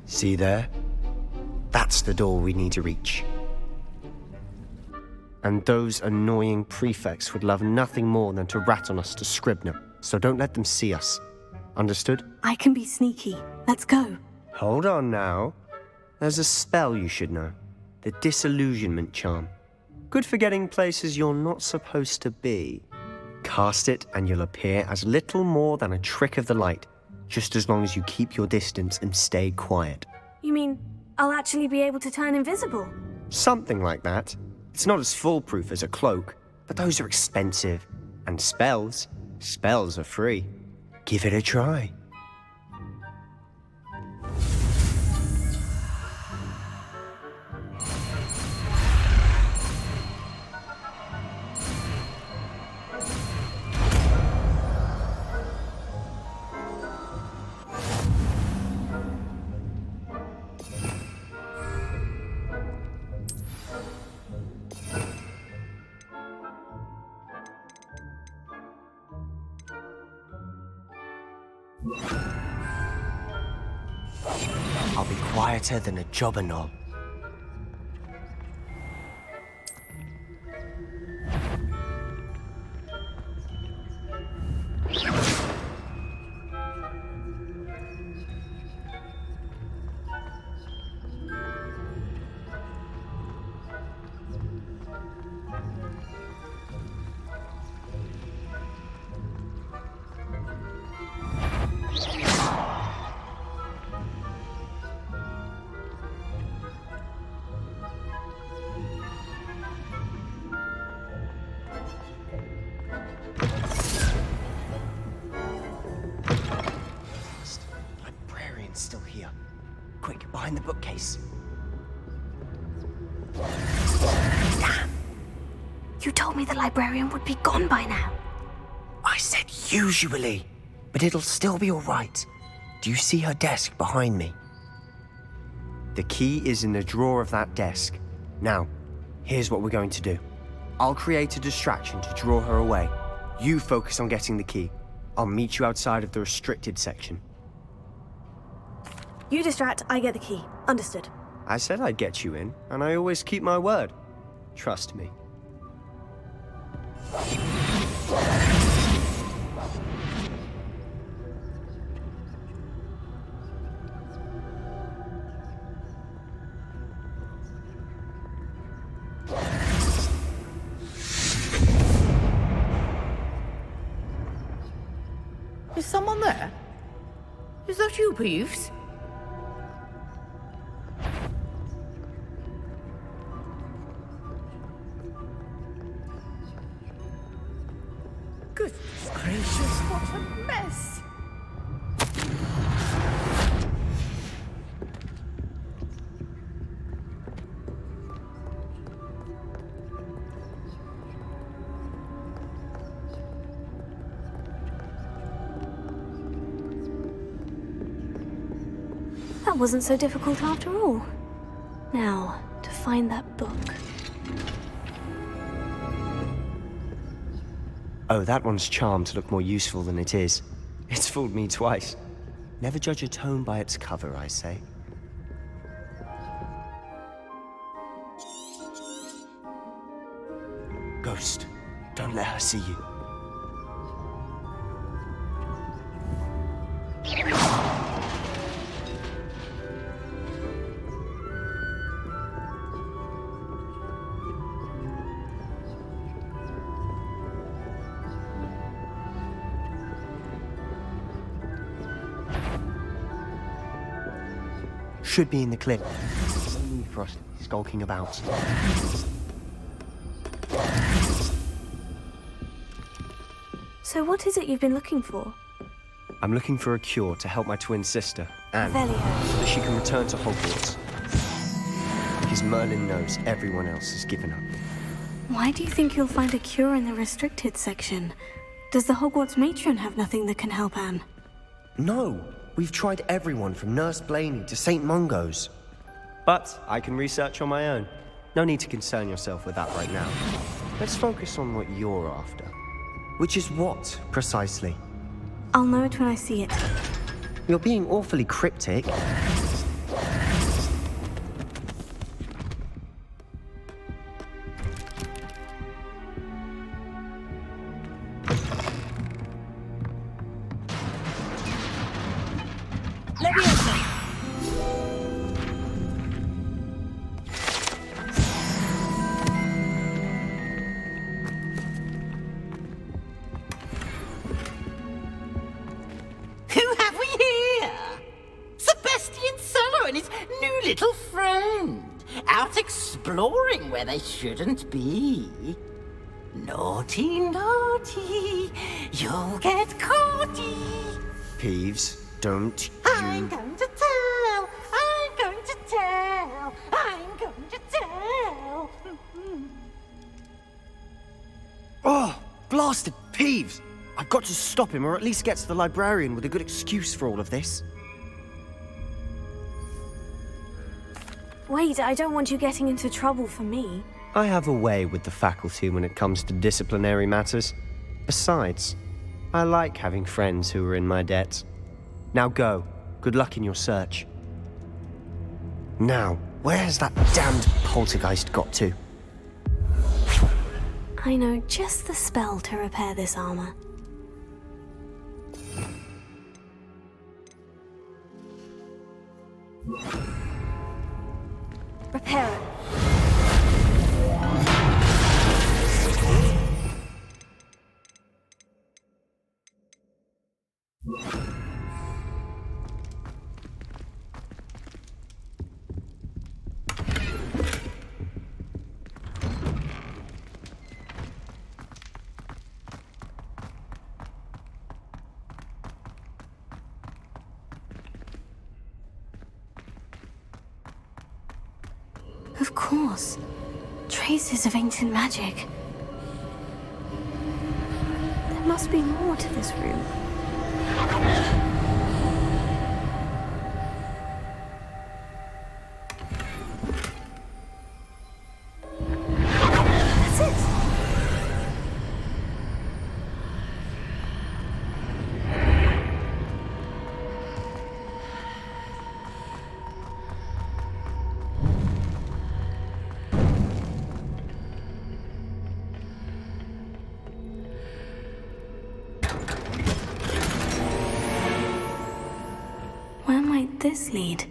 Speaker 5: See there? That's the door we need to reach. And those annoying prefects would love nothing more than to rat on us to Scribner, so don't let them see us. Understood?
Speaker 1: I can be sneaky. Let's go.
Speaker 5: Hold on now. There's a spell you should know. The disillusionment charm. Good for getting places you're not supposed to be. Cast it and you'll appear as little more than a trick of the light, just as long as you keep your distance and stay quiet.
Speaker 1: You mean I'll actually be able to turn invisible?
Speaker 5: Something like that. It's not as foolproof as a cloak, but those are expensive. And spells are free. Give it a try. I'll be quieter than a jobberknoll. Still here. Quick, behind the bookcase.
Speaker 1: Damn! You told me the librarian would be gone by now.
Speaker 5: I said usually, but it'll still be all right. Do you see her desk behind me? The key is in the drawer of that desk. Now, here's what we're going to do. I'll create a distraction to draw her away. You focus on getting the key. I'll meet you outside of the restricted section.
Speaker 2: You distract, I get the key. Understood.
Speaker 5: I said I'd get you in, and I always keep my word. Trust me.
Speaker 7: Is someone there? Is that you, Peeves? Goodness gracious, what a mess!
Speaker 1: That wasn't so difficult after all. Now, to find that book.
Speaker 5: Oh, that one's charmed to look more useful than it is. It's fooled me twice. Never judge a tome by its cover, I say. Ghost, don't let her see you. Should be in the clip. No need for us to be skulking about.
Speaker 1: So what is it you've been looking for?
Speaker 5: I'm looking for a cure to help my twin sister, Anne, so that she can return to Hogwarts. Because Merlin knows everyone else has given up.
Speaker 1: Why do you think you'll find a cure in the restricted section? Does the Hogwarts matron have nothing that can help Anne?
Speaker 5: No! We've tried everyone from Nurse Blaney to St. Mungo's. But I can research on my own. No need to concern yourself with that right now. Let's focus on what you're after. Which is what, precisely?
Speaker 1: I'll know it when I see it.
Speaker 5: You're being awfully cryptic.
Speaker 16: Little friend, out exploring where they shouldn't be. Naughty, naughty, you'll get caughty.
Speaker 5: Peeves, don't
Speaker 16: I'm going to tell, I'm going to tell, I'm going to tell.
Speaker 5: Oh, blasted Peeves! I've got to stop him, or at least get to the librarian with a good excuse for all of this.
Speaker 1: Wait, I don't want you getting into trouble for me.
Speaker 5: I have a way with the faculty when it comes to disciplinary matters. Besides, I like having friends who are in my debt. Now go. Good luck in your search. Now, where has that damned poltergeist got to?
Speaker 1: I know just the spell to repair this armor. Repair it. Of course. Traces of ancient magic. There must be more to this room. That's it. Where might this lead?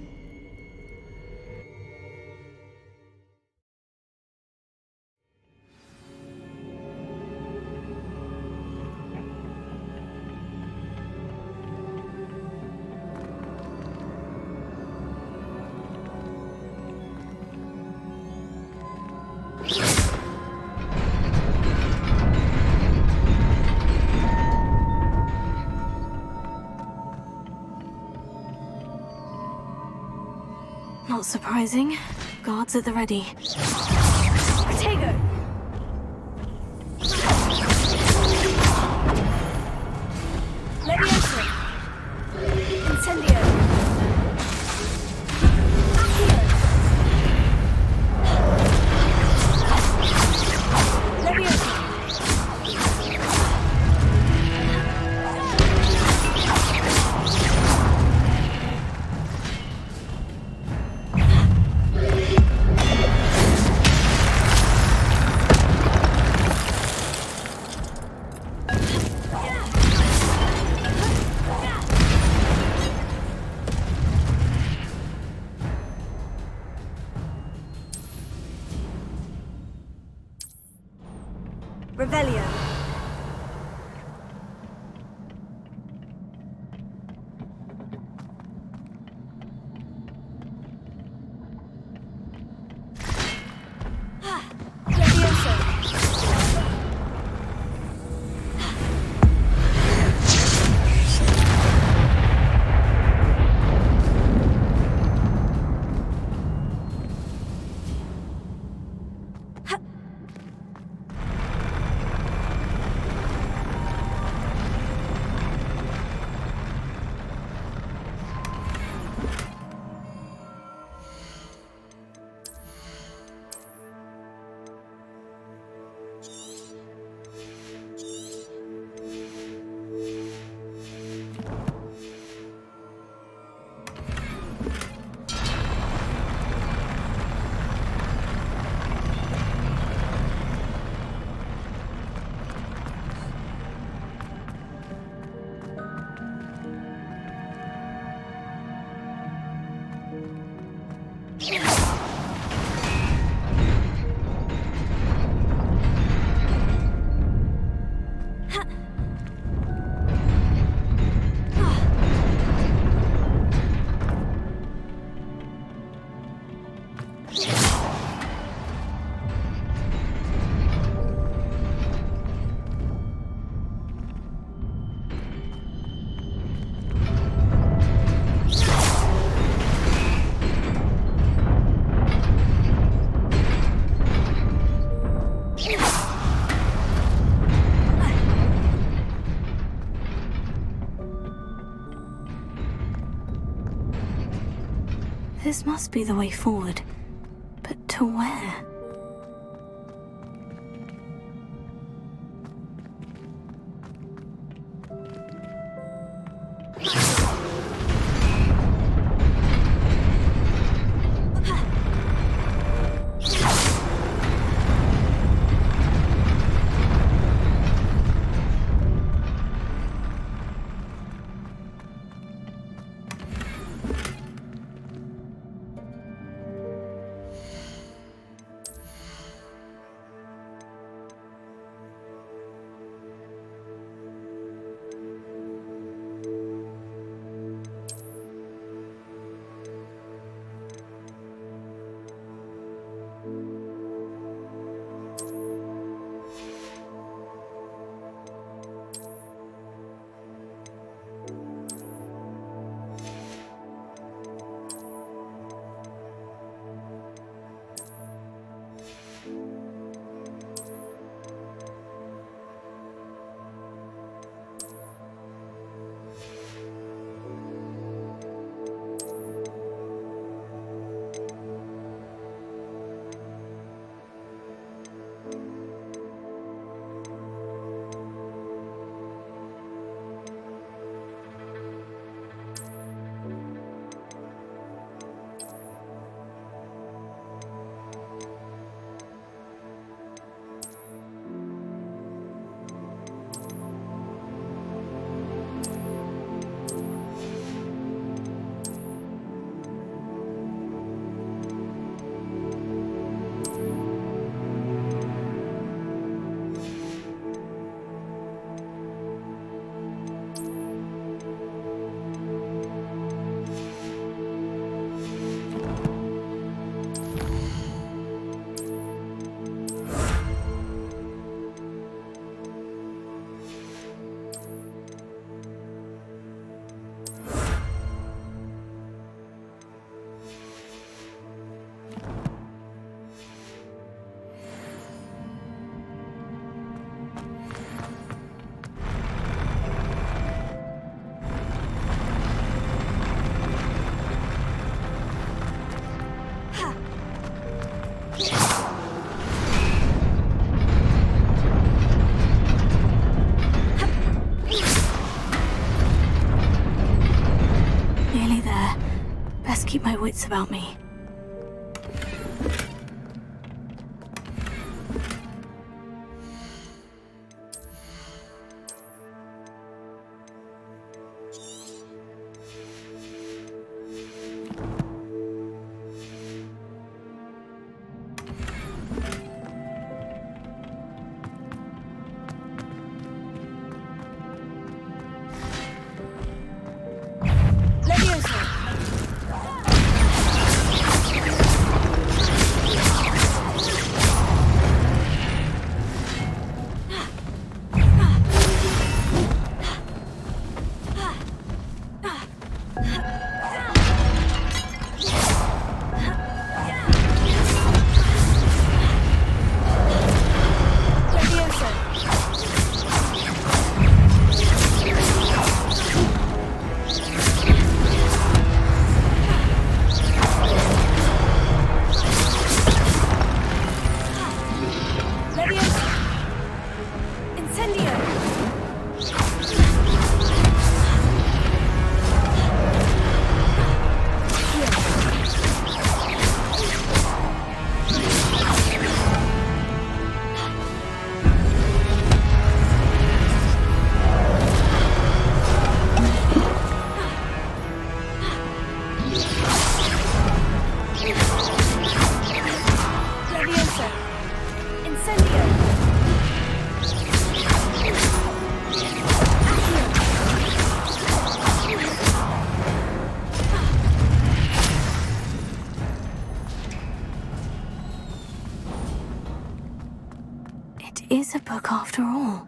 Speaker 1: Not surprising. Guards at the ready.
Speaker 6: Potato! Leviosa! Incendio! Accio! Leviosa! Revelio.
Speaker 1: This must be the way forward. But to where? Best keep my wits about me. Is a book after all.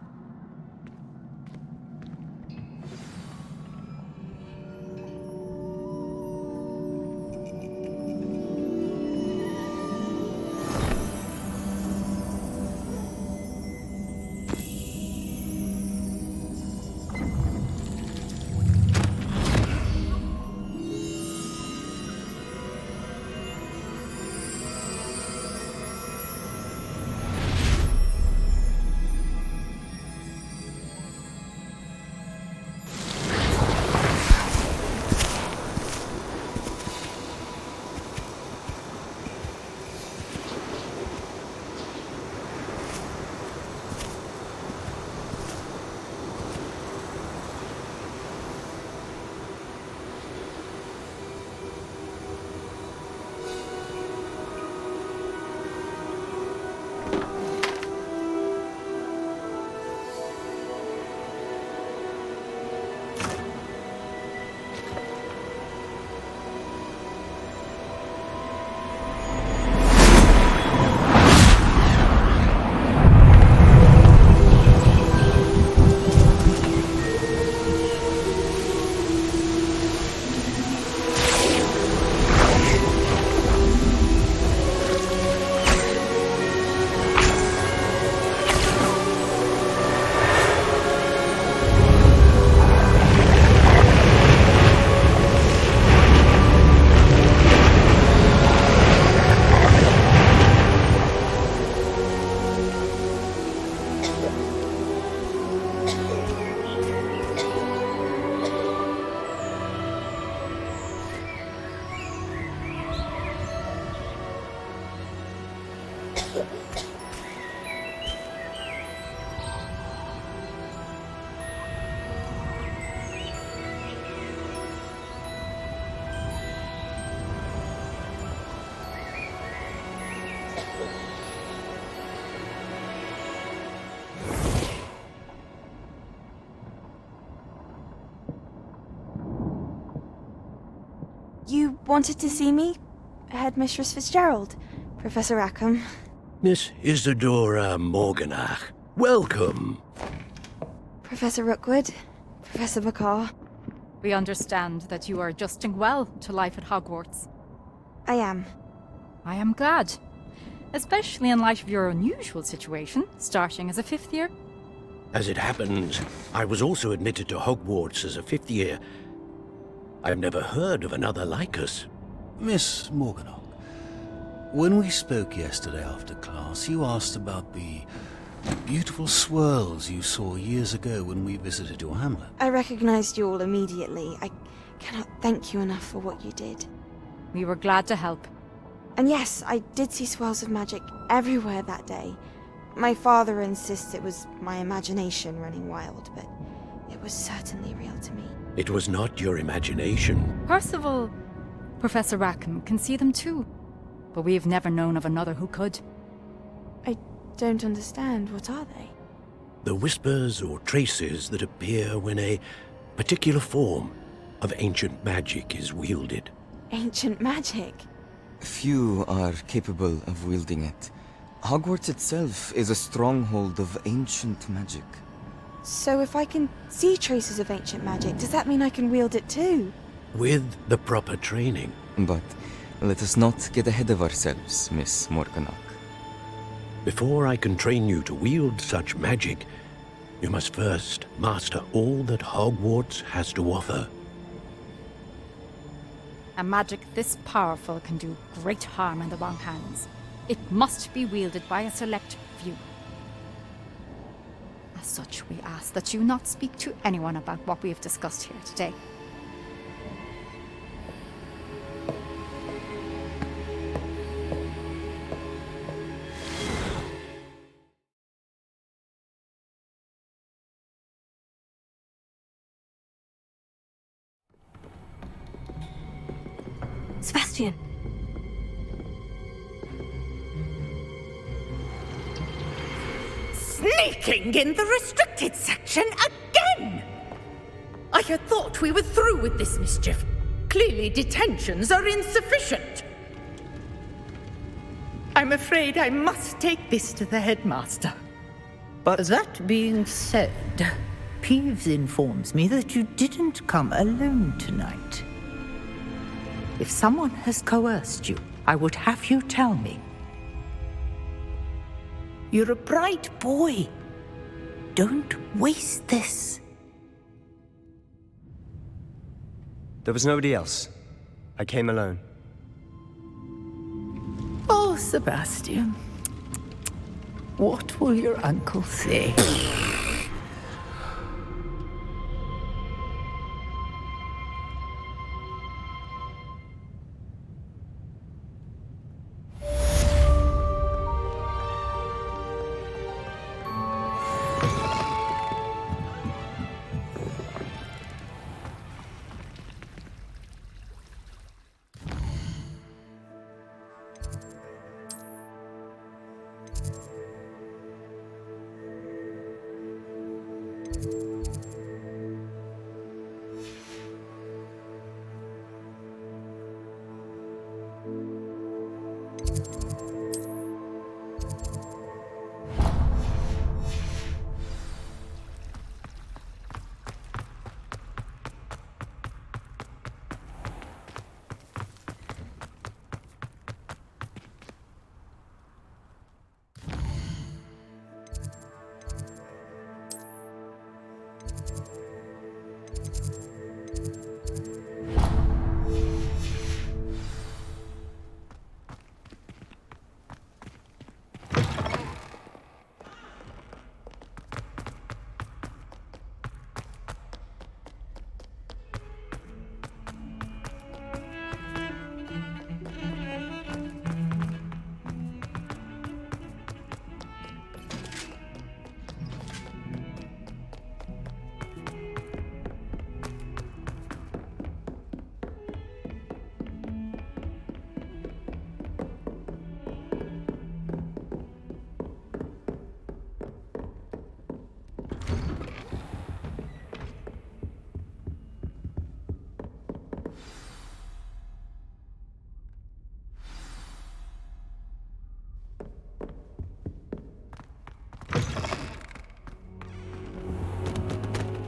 Speaker 2: You wanted to see me? Headmistress Fitzgerald, Professor Rackham.
Speaker 13: Miss Isadora Morganach, welcome.
Speaker 2: Professor Rookwood, Professor Bakar.
Speaker 11: We understand that you are adjusting well to life at Hogwarts.
Speaker 2: I am.
Speaker 11: I am glad. Especially in light of your unusual situation, starting as a 5th year.
Speaker 13: As it happens, I was also admitted to Hogwarts as a 5th year. I've never heard of another like us.
Speaker 21: Miss Morganach, when we spoke yesterday after class, you asked about the beautiful swirls you saw years ago when we visited your hamlet.
Speaker 2: I recognized you all immediately. I cannot thank you enough for what you did.
Speaker 11: We were glad to help.
Speaker 2: And yes, I did see swirls of magic everywhere that day. My father insists it was my imagination running wild, but it was certainly real to me.
Speaker 13: It was not your imagination.
Speaker 11: Percival, Professor Rackham can see them too. But we've never known of another who could.
Speaker 2: I don't understand. What are they?
Speaker 13: The whispers or traces that appear when a particular form of ancient magic is wielded.
Speaker 2: Ancient magic?
Speaker 3: Few are capable of wielding it. Hogwarts itself is a stronghold of ancient magic.
Speaker 2: So if I can see traces of ancient magic, does that mean I can wield it too?
Speaker 13: With the proper training.
Speaker 3: But let us not get ahead of ourselves, Miss Morganach.
Speaker 13: Before I can train you to wield such magic, you must first master all that Hogwarts has to offer.
Speaker 11: A magic this powerful can do great harm in the wrong hands. It must be wielded by a select few. As such, we ask that you not speak to anyone about what we have discussed here today.
Speaker 1: Sebastian.
Speaker 7: Sneaking in the restricted section again! I had thought we were through with this mischief. Clearly detentions are insufficient. I'm afraid I must take this to the headmaster.
Speaker 5: But
Speaker 7: that being said, Peeves informs me that you didn't come alone tonight. If someone has coerced you, I would have you tell me. You're a bright boy. Don't waste this.
Speaker 5: there was nobody else. I came alone.
Speaker 7: Oh, Sebastian. What will your uncle say?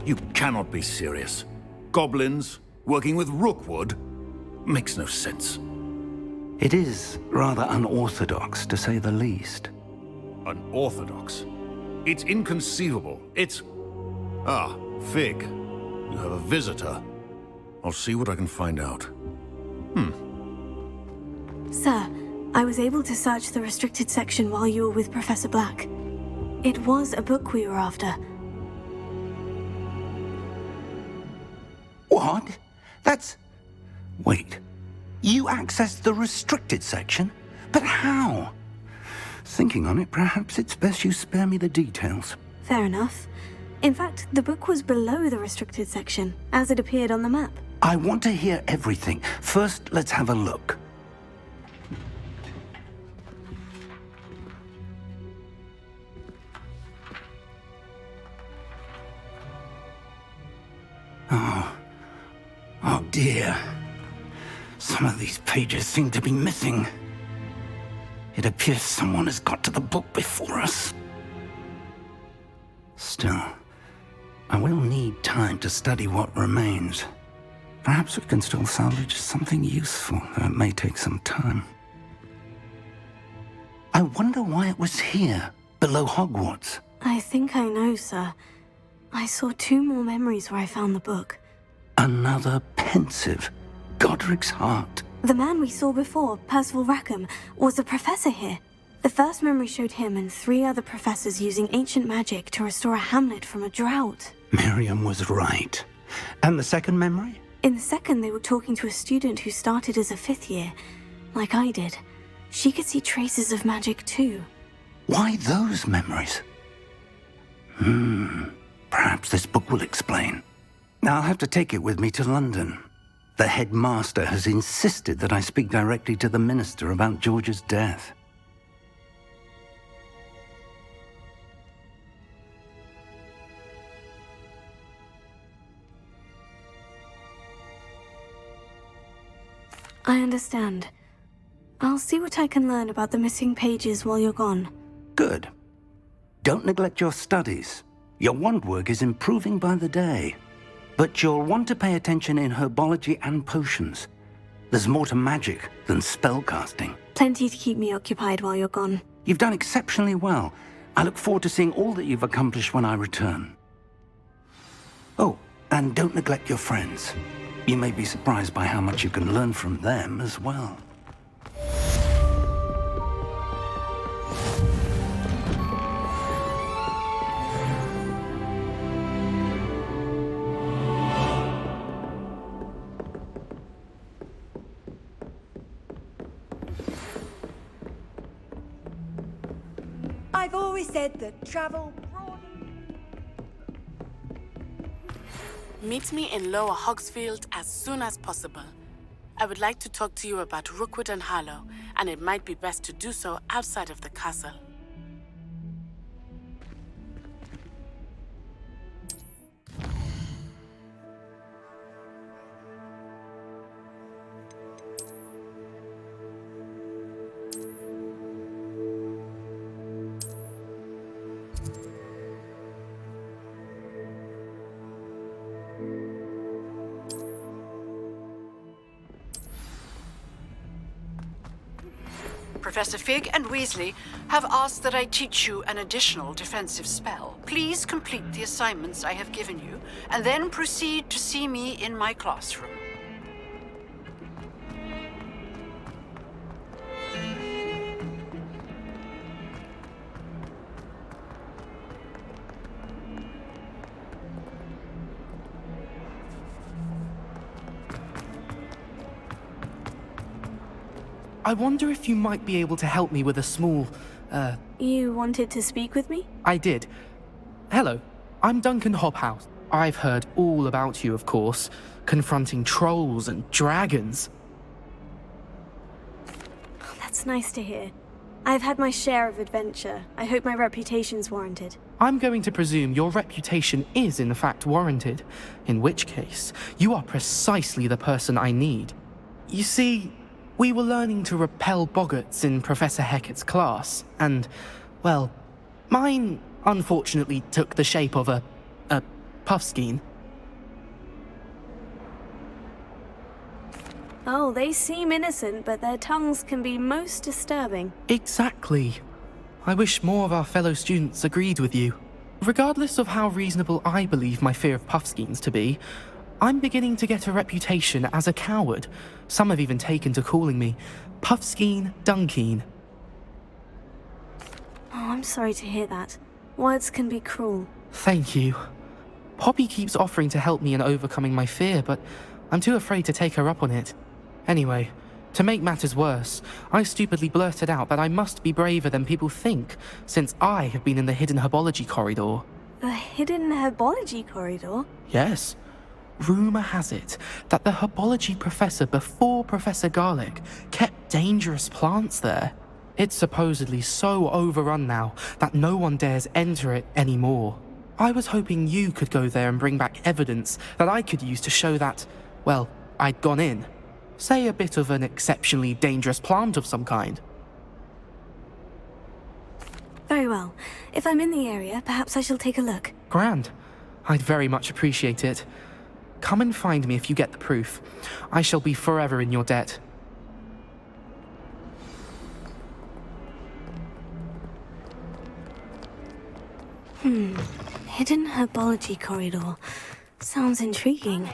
Speaker 21: You cannot be serious. Goblins working with Rookwood makes no sense.
Speaker 14: It is rather unorthodox, to say the least.
Speaker 21: Unorthodox? It's inconceivable. It's... Ah, Fig. You have a visitor. I'll see what I can find out.
Speaker 1: Sir, I was able to search the restricted section while you were with Professor Black. It was a book we were after.
Speaker 14: What? That's... Wait. You accessed the restricted section? But how? Thinking on it, perhaps it's best you spare me the details.
Speaker 1: Fair enough. In fact, the book was below the restricted section, as it appeared on the map.
Speaker 14: I want to hear everything. First, let's have a look. Oh dear. Some of these pages seem to be missing. It appears someone has got to the book before us. Still, I will need time to study what remains. Perhaps we can still salvage something useful, though it may take some time. I wonder why it was here, below Hogwarts.
Speaker 1: I think I know, sir. I saw 2 more memories where I found the book.
Speaker 14: Another pensive, Godric's heart.
Speaker 1: The man we saw before, Percival Rackham, was a professor here. The first memory showed him and 3 other professors using ancient magic to restore a hamlet from a drought.
Speaker 14: Miriam was right. And the second memory?
Speaker 1: In the second, they were talking to a student who started as a 5th year, like I did. She could see traces of magic too.
Speaker 14: Why those memories? Perhaps this book will explain. I'll have to take it with me to London. The headmaster has insisted that I speak directly to the minister about George's death.
Speaker 1: I understand. I'll see what I can learn about the missing pages while you're gone.
Speaker 14: Good. Don't neglect your studies. Your wand work is improving by the day. But you'll want to pay attention in herbology and potions. There's more to magic than spellcasting.
Speaker 1: Plenty to keep me occupied while you're gone.
Speaker 14: You've done exceptionally well. I look forward to seeing all that you've accomplished when I return. Oh, and don't neglect your friends. You may be surprised by how much you can learn from them as well.
Speaker 12: I've always said that travel
Speaker 9: Meet me in Lower Hogsfield as soon as possible. I would like to talk to you about Rookwood and Harlow, and it might be best to do so outside of the castle.
Speaker 15: Professor Fig and Weasley have asked that I teach you an additional defensive spell. Please complete the assignments I have given you, and then proceed to see me in my classroom.
Speaker 22: I wonder if you might be able to help me with a small,
Speaker 1: You wanted to speak with me?
Speaker 22: I did. Hello, I'm Duncan Hobhouse. I've heard all about you, of course, confronting trolls and dragons.
Speaker 1: Oh, that's nice to hear. I've had my share of adventure. I hope my reputation's warranted.
Speaker 22: I'm going to presume your reputation is in fact warranted, in which case, you are precisely the person I need. You see, we were learning to repel boggarts in Professor Hecat's class, and, well, mine unfortunately took the shape of a puffskein.
Speaker 1: Oh, they seem innocent, but their tongues can be most disturbing.
Speaker 22: Exactly. I wish more of our fellow students agreed with you. Regardless of how reasonable I believe my fear of puffskeins to be, I'm beginning to get a reputation as a coward. Some have even taken to calling me Puffskein Dunkeen.
Speaker 1: Oh, I'm sorry to hear that. Words can be cruel.
Speaker 22: Thank you. Poppy keeps offering to help me in overcoming my fear, but I'm too afraid to take her up on it. Anyway, To make matters worse, I stupidly blurted out that I must be braver than people think, since I have been in the hidden herbology corridor.
Speaker 2: The hidden herbology corridor?
Speaker 22: Yes. Rumour has it that the herbology professor before Professor Garlic kept dangerous plants there. It's supposedly so overrun now that no one dares enter it anymore. I was hoping you could go there and bring back evidence that I could use to show that, well, I'd gone in. Say a bit of an exceptionally dangerous plant of some kind.
Speaker 1: Very well. If I'm in the area, perhaps I shall take a look.
Speaker 22: Grand. I'd very much appreciate it. Come and find me if you get the proof. I shall be forever in your debt.
Speaker 1: Hidden herbology corridor. Sounds intriguing.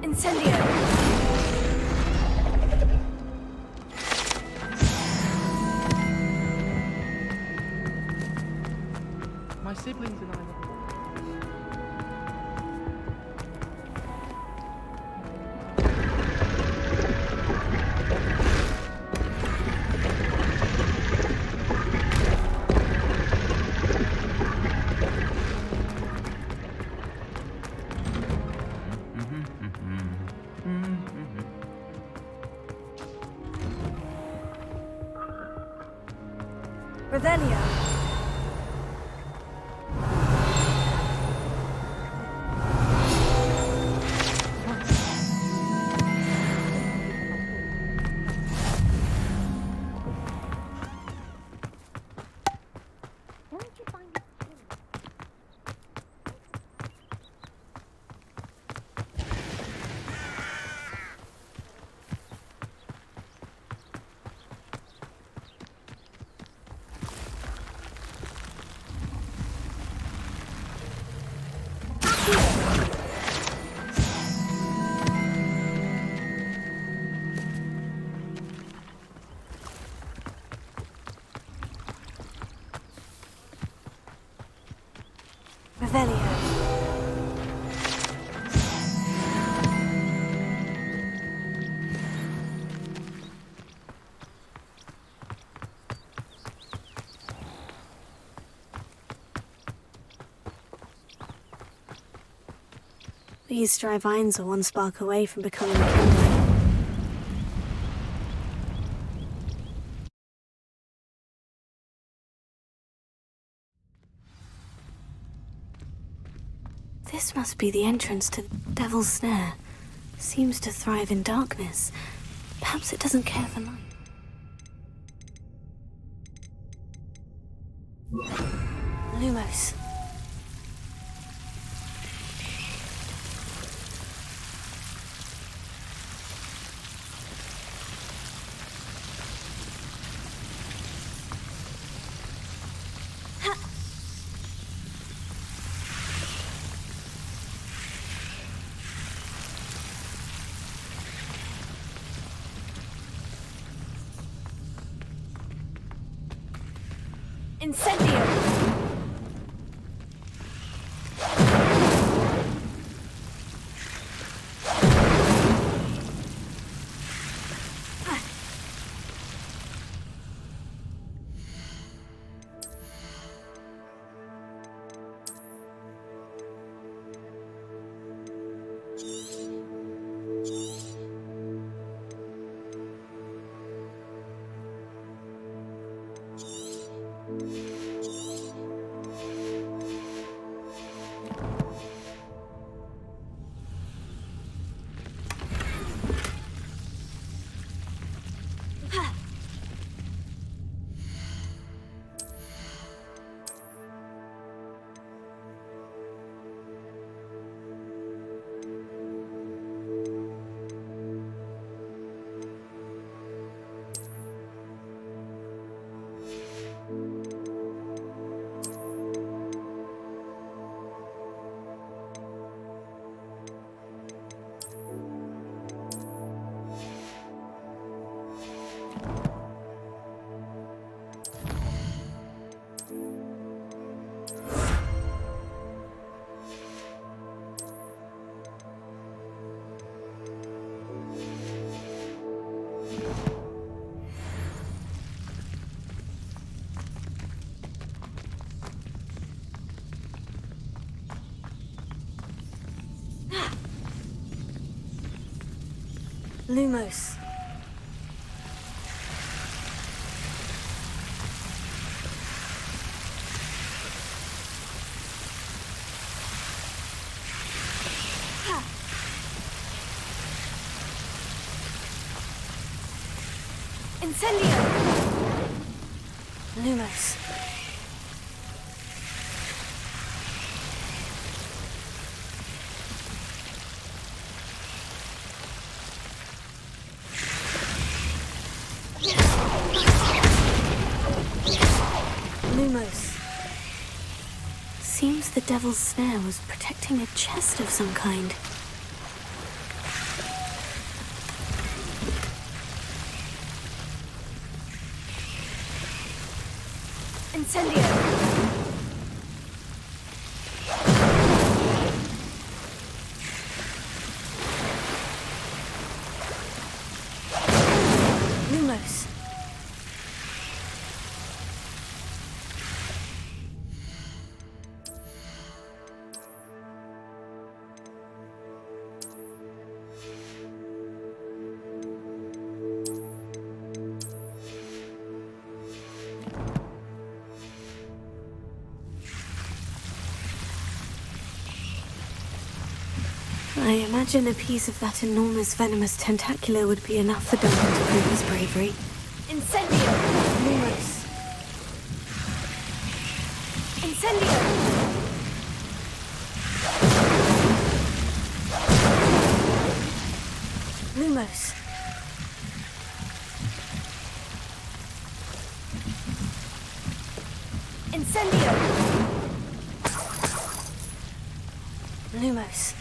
Speaker 2: Incendio!
Speaker 22: My siblings and I...
Speaker 2: Revelio. Revelio.
Speaker 1: These dry vines are one spark away from becoming a kingdom. This must be the entrance to the Devil's Snare. Seems to thrive in darkness. Perhaps it doesn't care for light. Lumos.
Speaker 2: Incendio! Lumos.
Speaker 6: Incendio!
Speaker 2: Lumos. Lumos.
Speaker 1: Seems the devil's snare was protecting a chest of some kind.
Speaker 6: Incendio!
Speaker 2: Lumos.
Speaker 1: I imagine a piece of that enormous venomous tentacular would be enough for Duncan to prove his bravery.
Speaker 6: Incendio!
Speaker 2: Lumos.
Speaker 6: Incendio!
Speaker 2: Lumos.
Speaker 6: Incendio!
Speaker 2: Lumos.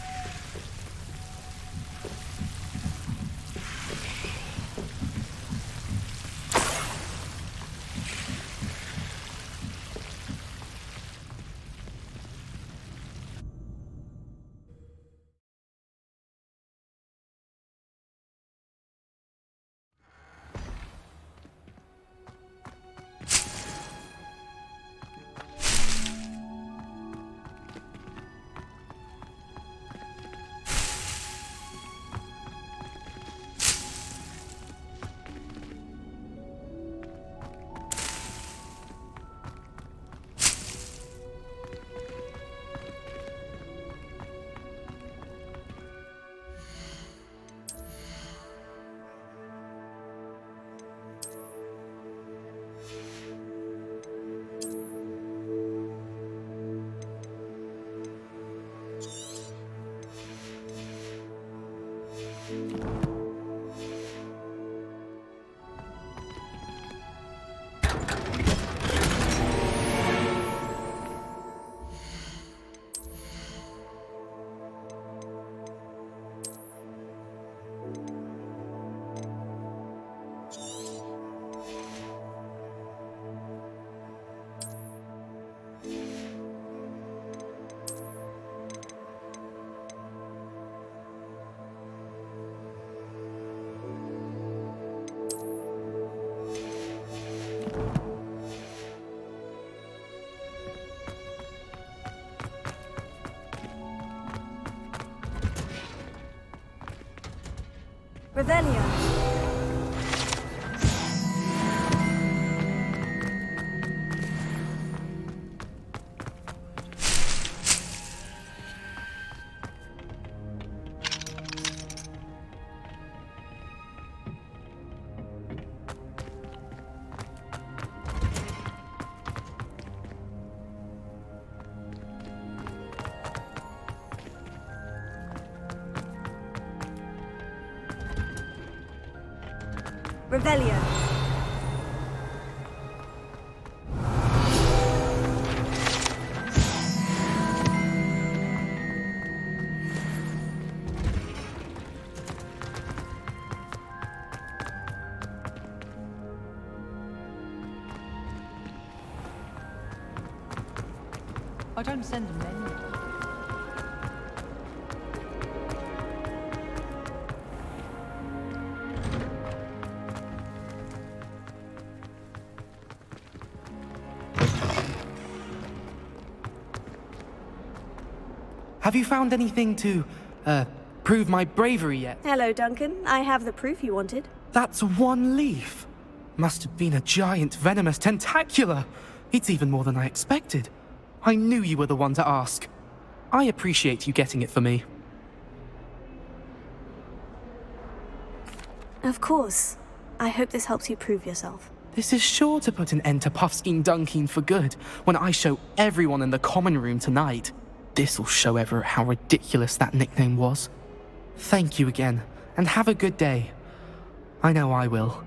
Speaker 2: Revelio. Revelio.
Speaker 12: I don't send them then.
Speaker 22: Have you found anything to, prove my bravery yet.
Speaker 2: Hello, Duncan. I have the proof you wanted.
Speaker 22: That's one leaf. Must have been a giant venomous tentacula. It's even more than I expected. I knew you were the one to ask. I appreciate you getting it for me.
Speaker 2: Of course. I hope this helps you prove yourself.
Speaker 22: This is sure to put an end to Puffskein Dunkeen for good when I show everyone in the common room tonight. This'll show Everett how ridiculous that nickname was. Thank you again, and have a good day. I know I will.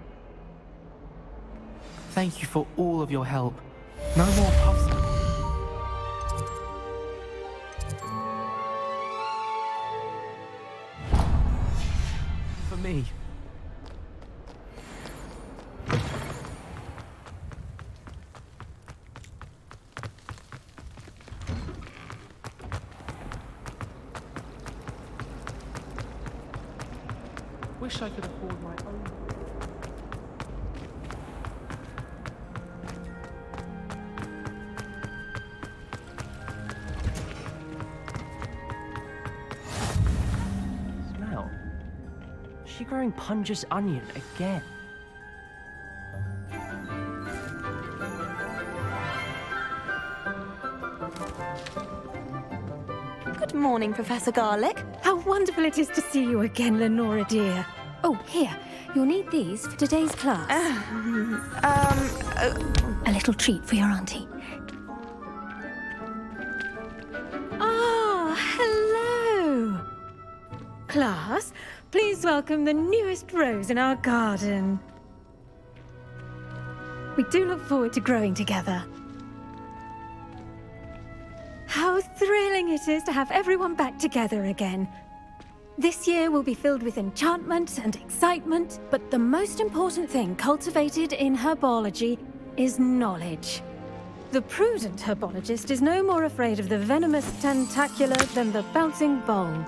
Speaker 22: Thank you for all of your help. No more Puffs. For me. Wish I could afford my own.
Speaker 4: Smell. Is she growing Punja's onion again?
Speaker 2: Good morning, Professor Garlic.
Speaker 8: How wonderful it is to see you again, Lenora dear. Oh, here. You'll need these for today's class. A little treat for your auntie. Ah, hello. Class, please welcome the newest rose in our garden. We do look forward to growing together. How thrilling it is to have everyone back together again. This year will be filled with enchantment and excitement, but the most important thing cultivated in herbology is knowledge. The prudent herbologist is no more afraid of the venomous tentacula than the bouncing bulb.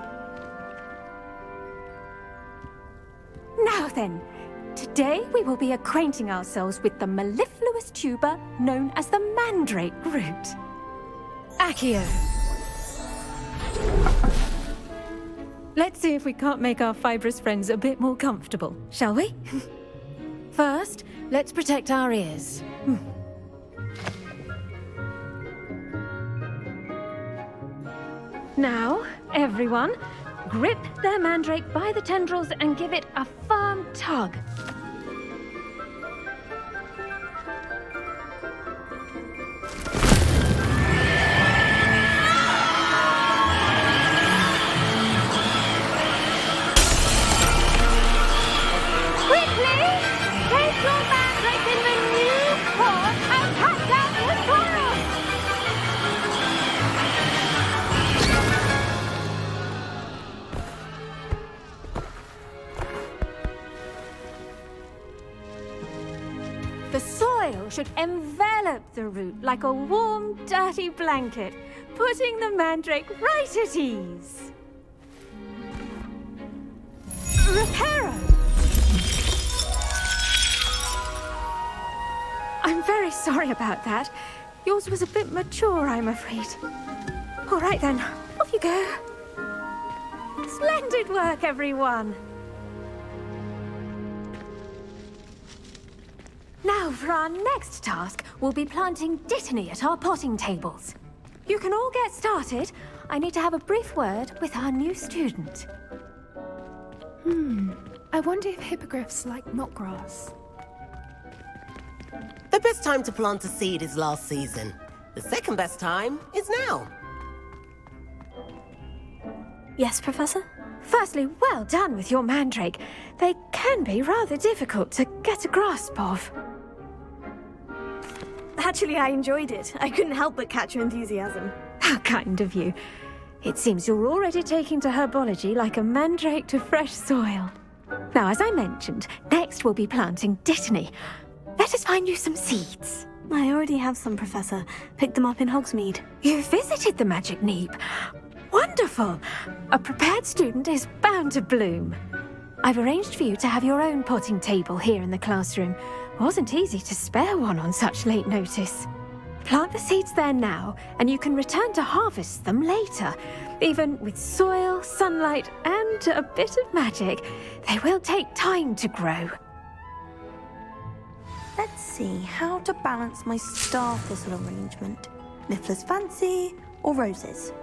Speaker 8: Now then, today we will be acquainting ourselves with the mellifluous tuber known as the mandrake root. Accio. Let's see if we can't make our fibrous friends a bit more comfortable, shall we? First, let's protect our ears. Now, everyone, grip their mandrake by the tendrils and give it a firm tug. The soil should envelop the root like a warm, dirty blanket, putting the mandrake right at ease. Reparo! I'm very sorry about that. Yours was a bit mature, I'm afraid. All right then, off you go. Splendid work, everyone. Now, for our next task, we'll be planting dittany at our potting tables. You can all get started. I need to have a brief word with our new student.
Speaker 19: I wonder if hippogriffs like knotgrass.
Speaker 10: The best time to plant a seed is last season. The second best time is now.
Speaker 2: Yes, Professor?
Speaker 8: Firstly, well done with your mandrake. They can be rather difficult to get a grasp of.
Speaker 2: Actually, I enjoyed it. I couldn't help but catch your enthusiasm.
Speaker 8: How kind of you. It seems you're already taking to herbology like a mandrake to fresh soil. Now, as I mentioned, next we'll be planting dittany. Let us find you some seeds.
Speaker 2: I already have some, Professor. Picked them up in Hogsmeade.
Speaker 8: You visited the Magic Neep. Wonderful! A prepared student is bound to bloom. I've arranged for you to have your own potting table here in the classroom. Wasn't easy to spare one on such late notice. Plant the seeds there now, and you can return to harvest them later. Even with soil, sunlight, and a bit of magic, they will take time to grow.
Speaker 2: Let's see how to balance my star thistle arrangement. Niffler's fancy or roses?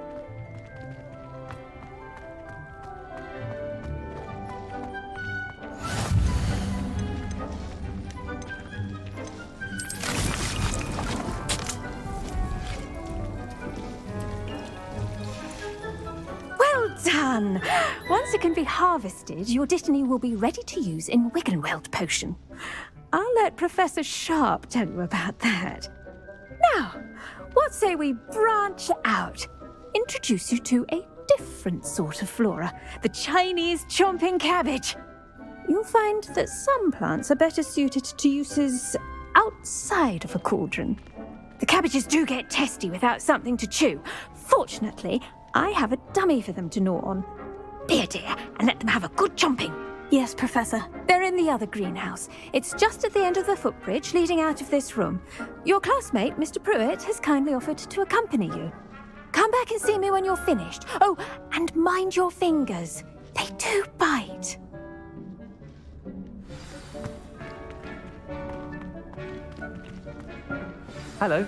Speaker 8: Well done! Once it can be harvested, your Dittany will be ready to use in Wiggenweld potion. I'll let Professor Sharp tell you about that. Now, what say we branch out? Introduce you to a different sort of flora, the Chinese chomping cabbage. You'll find that some plants are better suited to uses outside of a cauldron. The cabbages do get testy without something to chew. Fortunately, I have a dummy for them to gnaw on. Be a dear and let them have a good chomping.
Speaker 1: Yes, Professor.
Speaker 8: They're in the other greenhouse. It's just at the end of the footbridge leading out of this room. Your classmate, Mr. Pruitt, has kindly offered to accompany you. Come back and see me when you're finished. Oh, and mind your fingers. They do bite.
Speaker 22: Hello.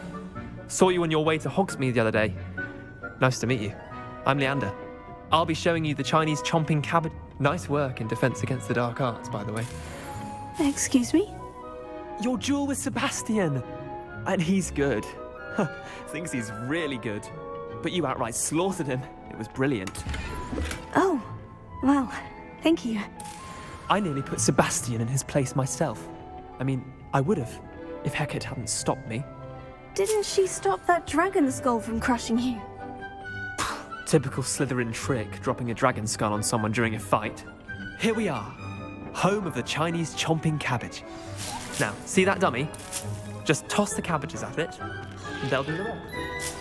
Speaker 22: Saw you on your way to Hogsmeade the other day. Nice to meet you. I'm Leander. I'll be showing you the Chinese chomping cabbage. Nice work in Defense Against the Dark Arts, by the way.
Speaker 1: Excuse me?
Speaker 22: Your duel with Sebastian! And he's good. Thinks he's really good. But you outright slaughtered him. It was brilliant.
Speaker 1: Oh, well, thank you.
Speaker 22: I nearly put Sebastian in his place myself. I mean, I would have, if Hecate hadn't stopped me.
Speaker 1: Didn't she stop that dragon skull from crushing you?
Speaker 22: Typical Slytherin trick, dropping a dragon skull on someone during a fight. Here we are, home of the Chinese chomping cabbage. Now, see that dummy? Just toss the cabbages at it, and they'll do the rest.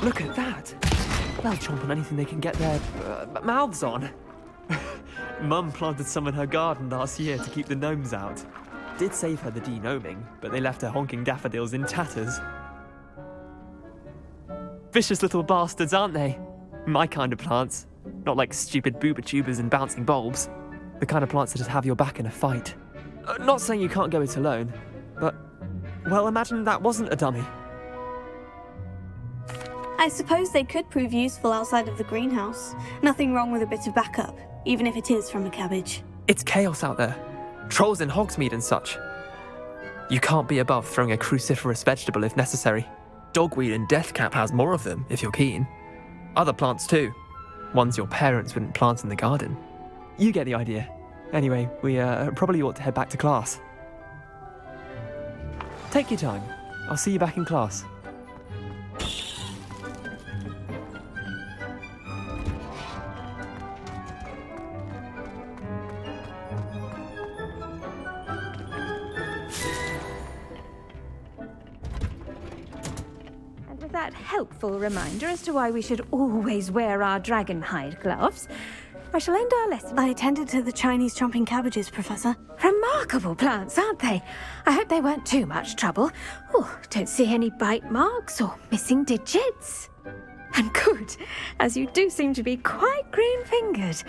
Speaker 22: Look at that! They'll chomp on anything they can get their mouths on. Mum planted some in her garden last year to keep the gnomes out. Did save her the de-gnoming, but they left her honking daffodils in tatters. Vicious little bastards, aren't they? My kind of plants. Not like stupid booba tubers and bouncing bulbs. The kind of plants that just have your back in a fight. Not saying you can't go it alone, but, well, imagine that wasn't a dummy.
Speaker 1: I suppose they could prove useful outside of the greenhouse. Nothing wrong with a bit of backup, even if it is from a cabbage.
Speaker 22: It's chaos out there. Trolls in Hogsmeade and such. You can't be above throwing a cruciferous vegetable if necessary. Dogweed and deathcap has more of them, if you're keen. Other plants too. Ones your parents wouldn't plant in the garden. You get the idea. Anyway, we probably ought to head back to class. Take your time. I'll see you back in class.
Speaker 8: That helpful reminder as to why we should always wear our dragon hide gloves, I shall end our lesson.
Speaker 1: I attended to the Chinese chomping cabbages, Professor.
Speaker 8: Remarkable plants, aren't they? I hope they weren't too much trouble. Oh, don't see any bite marks or missing digits. And good, as you do seem to be quite green-fingered.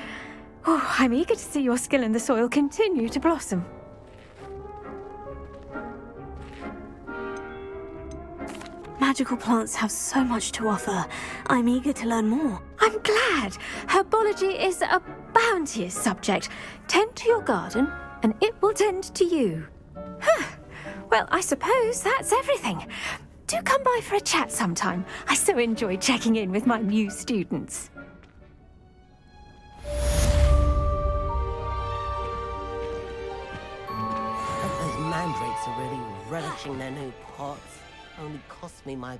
Speaker 8: Oh, I'm eager to see your skill in the soil continue to blossom.
Speaker 1: Magical plants have so much to offer. I'm eager to learn more.
Speaker 8: I'm glad. Herbology is a bounteous subject. Tend to your garden, and it will tend to you. Well, I suppose that's everything. Do come by for a chat sometime. I so enjoy checking in with my new students.
Speaker 10: Those mandrakes are really relishing their new pots. Only cost me my